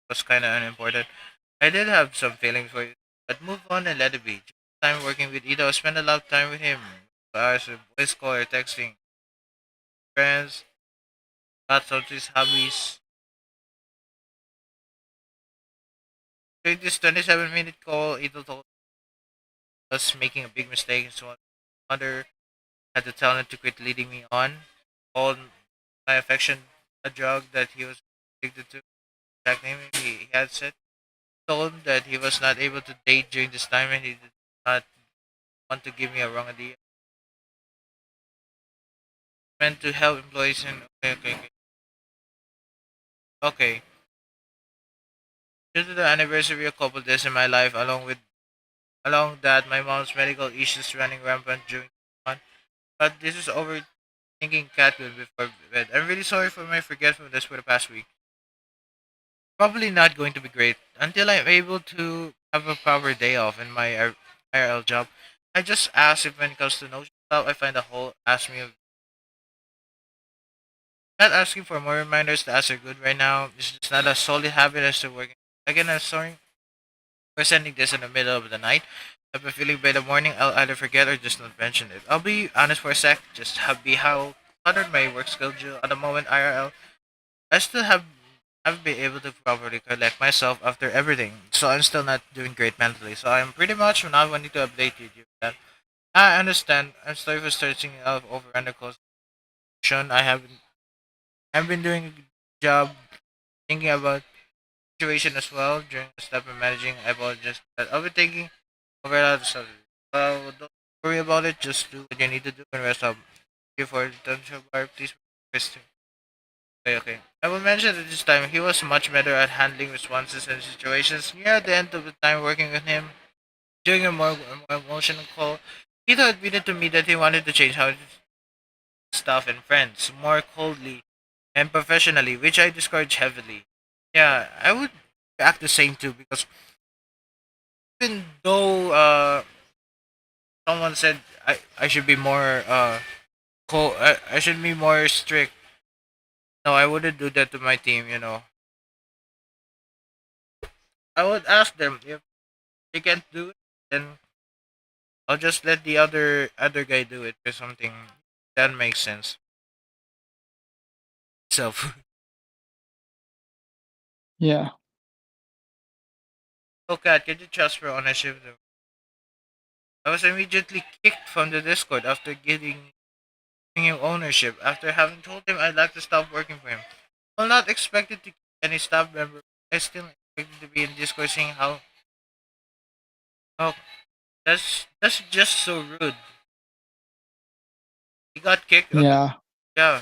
was kind of unimportant. I did have some feelings for it, but move on and let it be. Time working with Ito, I spent a lot of time with him. Hours of voice call or texting. Friends, lots of his hobbies. During this 27-minute call, Ito told us making a big mistake and so on. Mother had the talent to quit leading me on. Called my affection a drug that he was addicted to. Exact name he had said. Told him that he was not able to date during this time and he did not want to give me a wrong idea. Meant to help employees and okay. Due to the anniversary of couple days in my life, along that my mom's medical issues running rampant during the month. But this is overthinking Katkun before bed. I'm really sorry for my forgetfulness for the past week. Probably not going to be great until I'm able to have a proper day off in my IRL job. I just asked if when it comes to no stuff, I find a whole ask me of Not asking for more reminders that are good right now. It's just not a solid habit as to working. Again, I'm sorry for sending this in the middle of the night. I've been feeling by the morning I'll either forget or just not mention it. I'll be honest for a sec, just be how cluttered my work schedule at the moment IRL. I still haven't been able to properly collect myself after everything, so I'm still not doing great mentally. So I'm pretty much not wanting to update you with that. I understand. I'm sorry for searching out over under close. I've been doing a good job thinking about situation as well during the step of managing. I apologize, but I'll be thinking over a lot of stuff. Well, don't worry about it. Just do what you need to do and rest up. Before the attention bar, please. Rest. Okay, okay. I will mention that this time he was much better at handling responses and situations. Near at the end of the time working with him, during a more emotional call, Etho admitted to me that he wanted to change how he did stuff and friends more coldly and professionally, which I discourage heavily. Yeah, I would act the same too because even though someone said I should be more I should be more strict. No, I wouldn't do that to my team. I would ask them if they can't do it, then I'll just let the other guy do it or something. That makes sense. So, Yeah. oh cat, can you transfer ownership? I was immediately kicked from the Discord after giving him ownership. After having told him I'd like to stop working for him, I'm not expected to keep any staff member. I still expected to be in Discord saying how. Oh, that's just so rude. He got kicked. Okay, Yeah. yeah.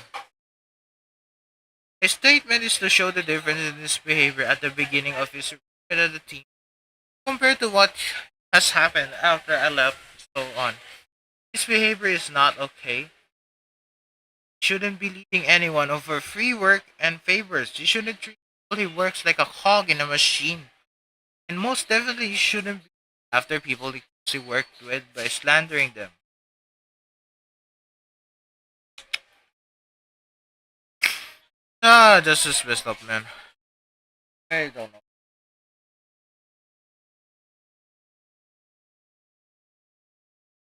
His statement is to show the difference in his behavior at the beginning of his recruitment of the team compared to what has happened after I left, so on. His behavior is not okay. He shouldn't be leading anyone over free work and favors. He shouldn't treat people he works like a cog in a machine. And most definitely he shouldn't be after people he worked with by slandering them. Ah, that's just messed up, man. I don't know.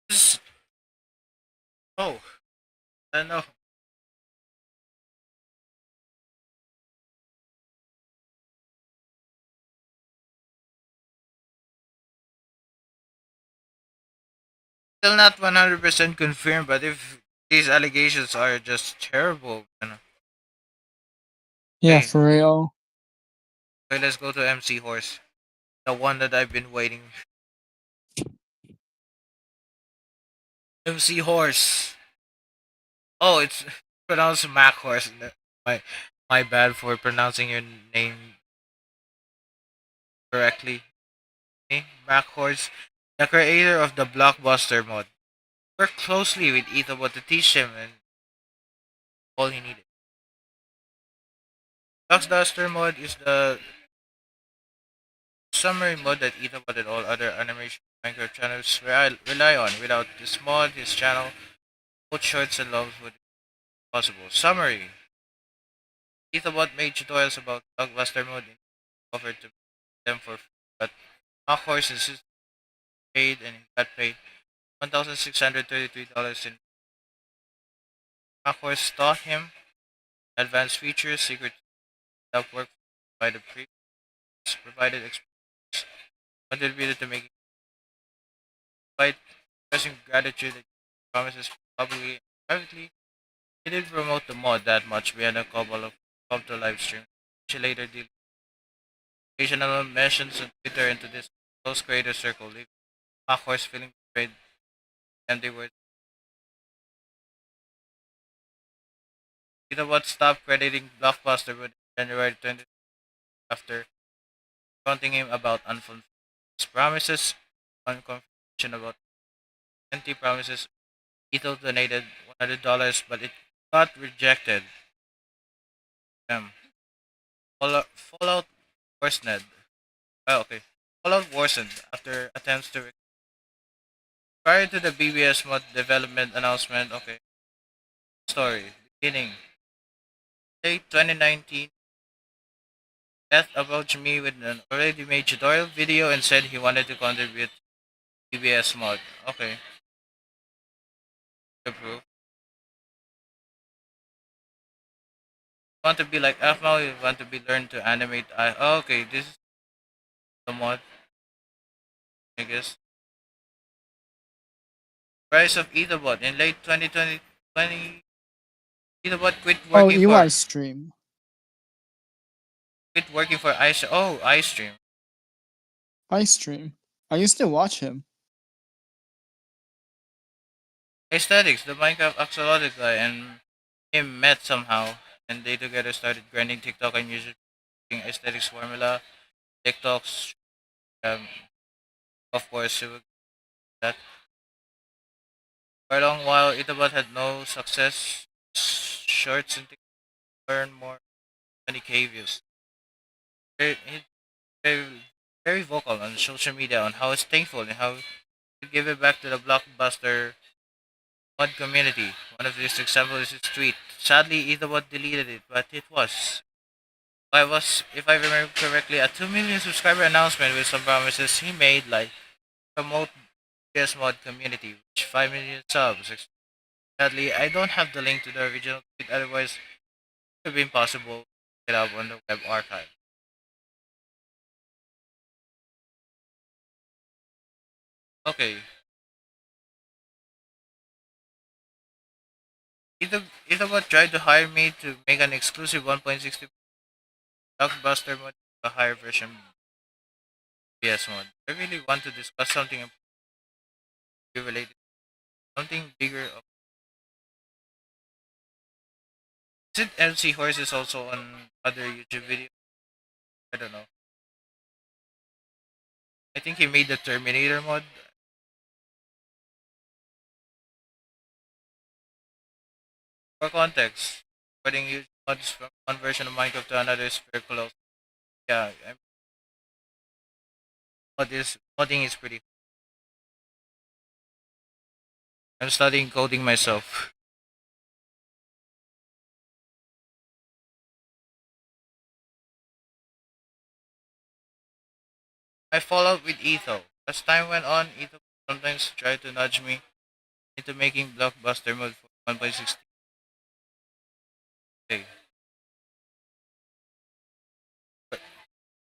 This, oh, I know. Still not 100% confirmed, but if these allegations are just terrible, man. Yeah, Okay, for real. okay, let's go to MC Horse. The one that I've been waiting. MC Horse. Oh, it's pronounced Mac Horse. My my bad for pronouncing your name correctly. Okay, Mac Horse, the creator of the blockbuster mod, worked closely with Ethobot to teach him and all he needed. Blockbuster mod is the summary mod that Ethobot and all other animation Minecraft channels rely on. Without this mod, his channel, both shorts and longs would be possible. Summary: Ethobot made tutorials about blockbuster mode and offered to them for free, but Mac Horse insisted he paid and he got paid $1,633 in Mac Horse taught him advanced features, secret that work by the previous provided experience contributed to making despite expressing gratitude that promises publicly and privately. He didn't promote the mod that much beyond a couple of come to live stream. She later deleted occasional mentions on Twitter into this close creator circle, leaving Mac Horse feeling betrayed and they were Etho stopped crediting Blockbuster with January 20 after confronting him about unfulfilled promises on confirmation about 20 promises. Etho donated $100, but it got rejected. Fallout worsened. Oh, okay. Fallout worsened after attempts to prior to the BBS mod development announcement. Okay, story beginning. late 2019, Beth approached me with an already made tutorial video and said he wanted to contribute PBS mod. Okay, approve. Want to be like Afmal? You want to be learn to animate? Oh, okay, this is the mod, I guess. Rise of Ethobot in late 2020. Ethobot Oh, you want stream? quit working for ice. Oh, iStream. I stream. I used to watch him. Aesthetics, the Minecraft axolotl guy, and him met somehow, and they together started grinding TikTok and using aesthetics formula. TikToks, um, of course, that for a long while, Ethobot had no success. Shorts and TikTok earn more 20k views. He's very, very vocal on social media on how he's thankful and how he give it back to the blockbuster mod community. One of these examples is his tweet. Sadly, Ethobot deleted it, but it was. I was, if I remember correctly, a 2 million subscriber announcement with some promises he made, like promote PS mod community, which 5 million subs. Sadly, I don't have the link to the original tweet, otherwise it would be impossible to get up on the web archive. Okay, Ethobot tried to hire me to make an exclusive 1.60 blockbuster mod, a higher version PS mod. I really want to discuss something related, something bigger. Is it MC Horses also on other YouTube videos? I don't know. I think he made the Terminator mod. For context, putting huge mods from one version of Minecraft to another is very close. Yeah, modding is pretty. I'm studying coding myself. I followed with Etho. As time went on, Etho sometimes tried to nudge me into making blockbuster mode for 1.60. Okay.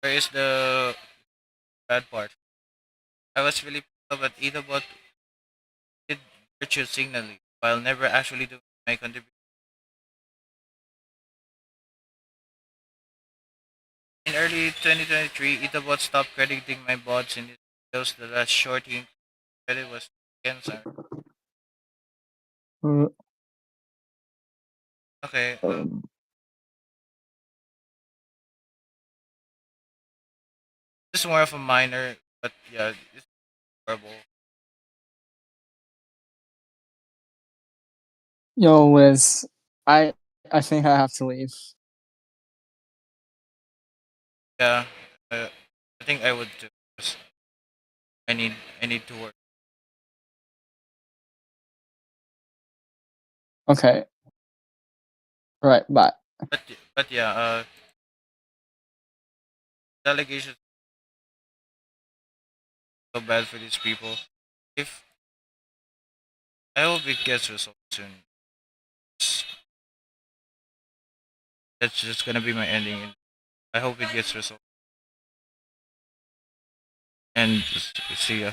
Where is the bad part? I was really pissed off at Ethobot did virtue signaling while never actually doing my contribution. In early 2023, Ethobot stopped crediting my bots in his videos. The last short he credit was cancer. Uh, Okay, this is more of a minor, but yeah, it's horrible. Yo, Wiz, I think I have to leave. Yeah, uh, I think I would too. 'Cause I need to work. Okay. Right. Bye. But yeah, delegations so bad for these people. If I hope it gets resolved soon. That's just gonna be my ending. And I hope it gets resolved. And see ya.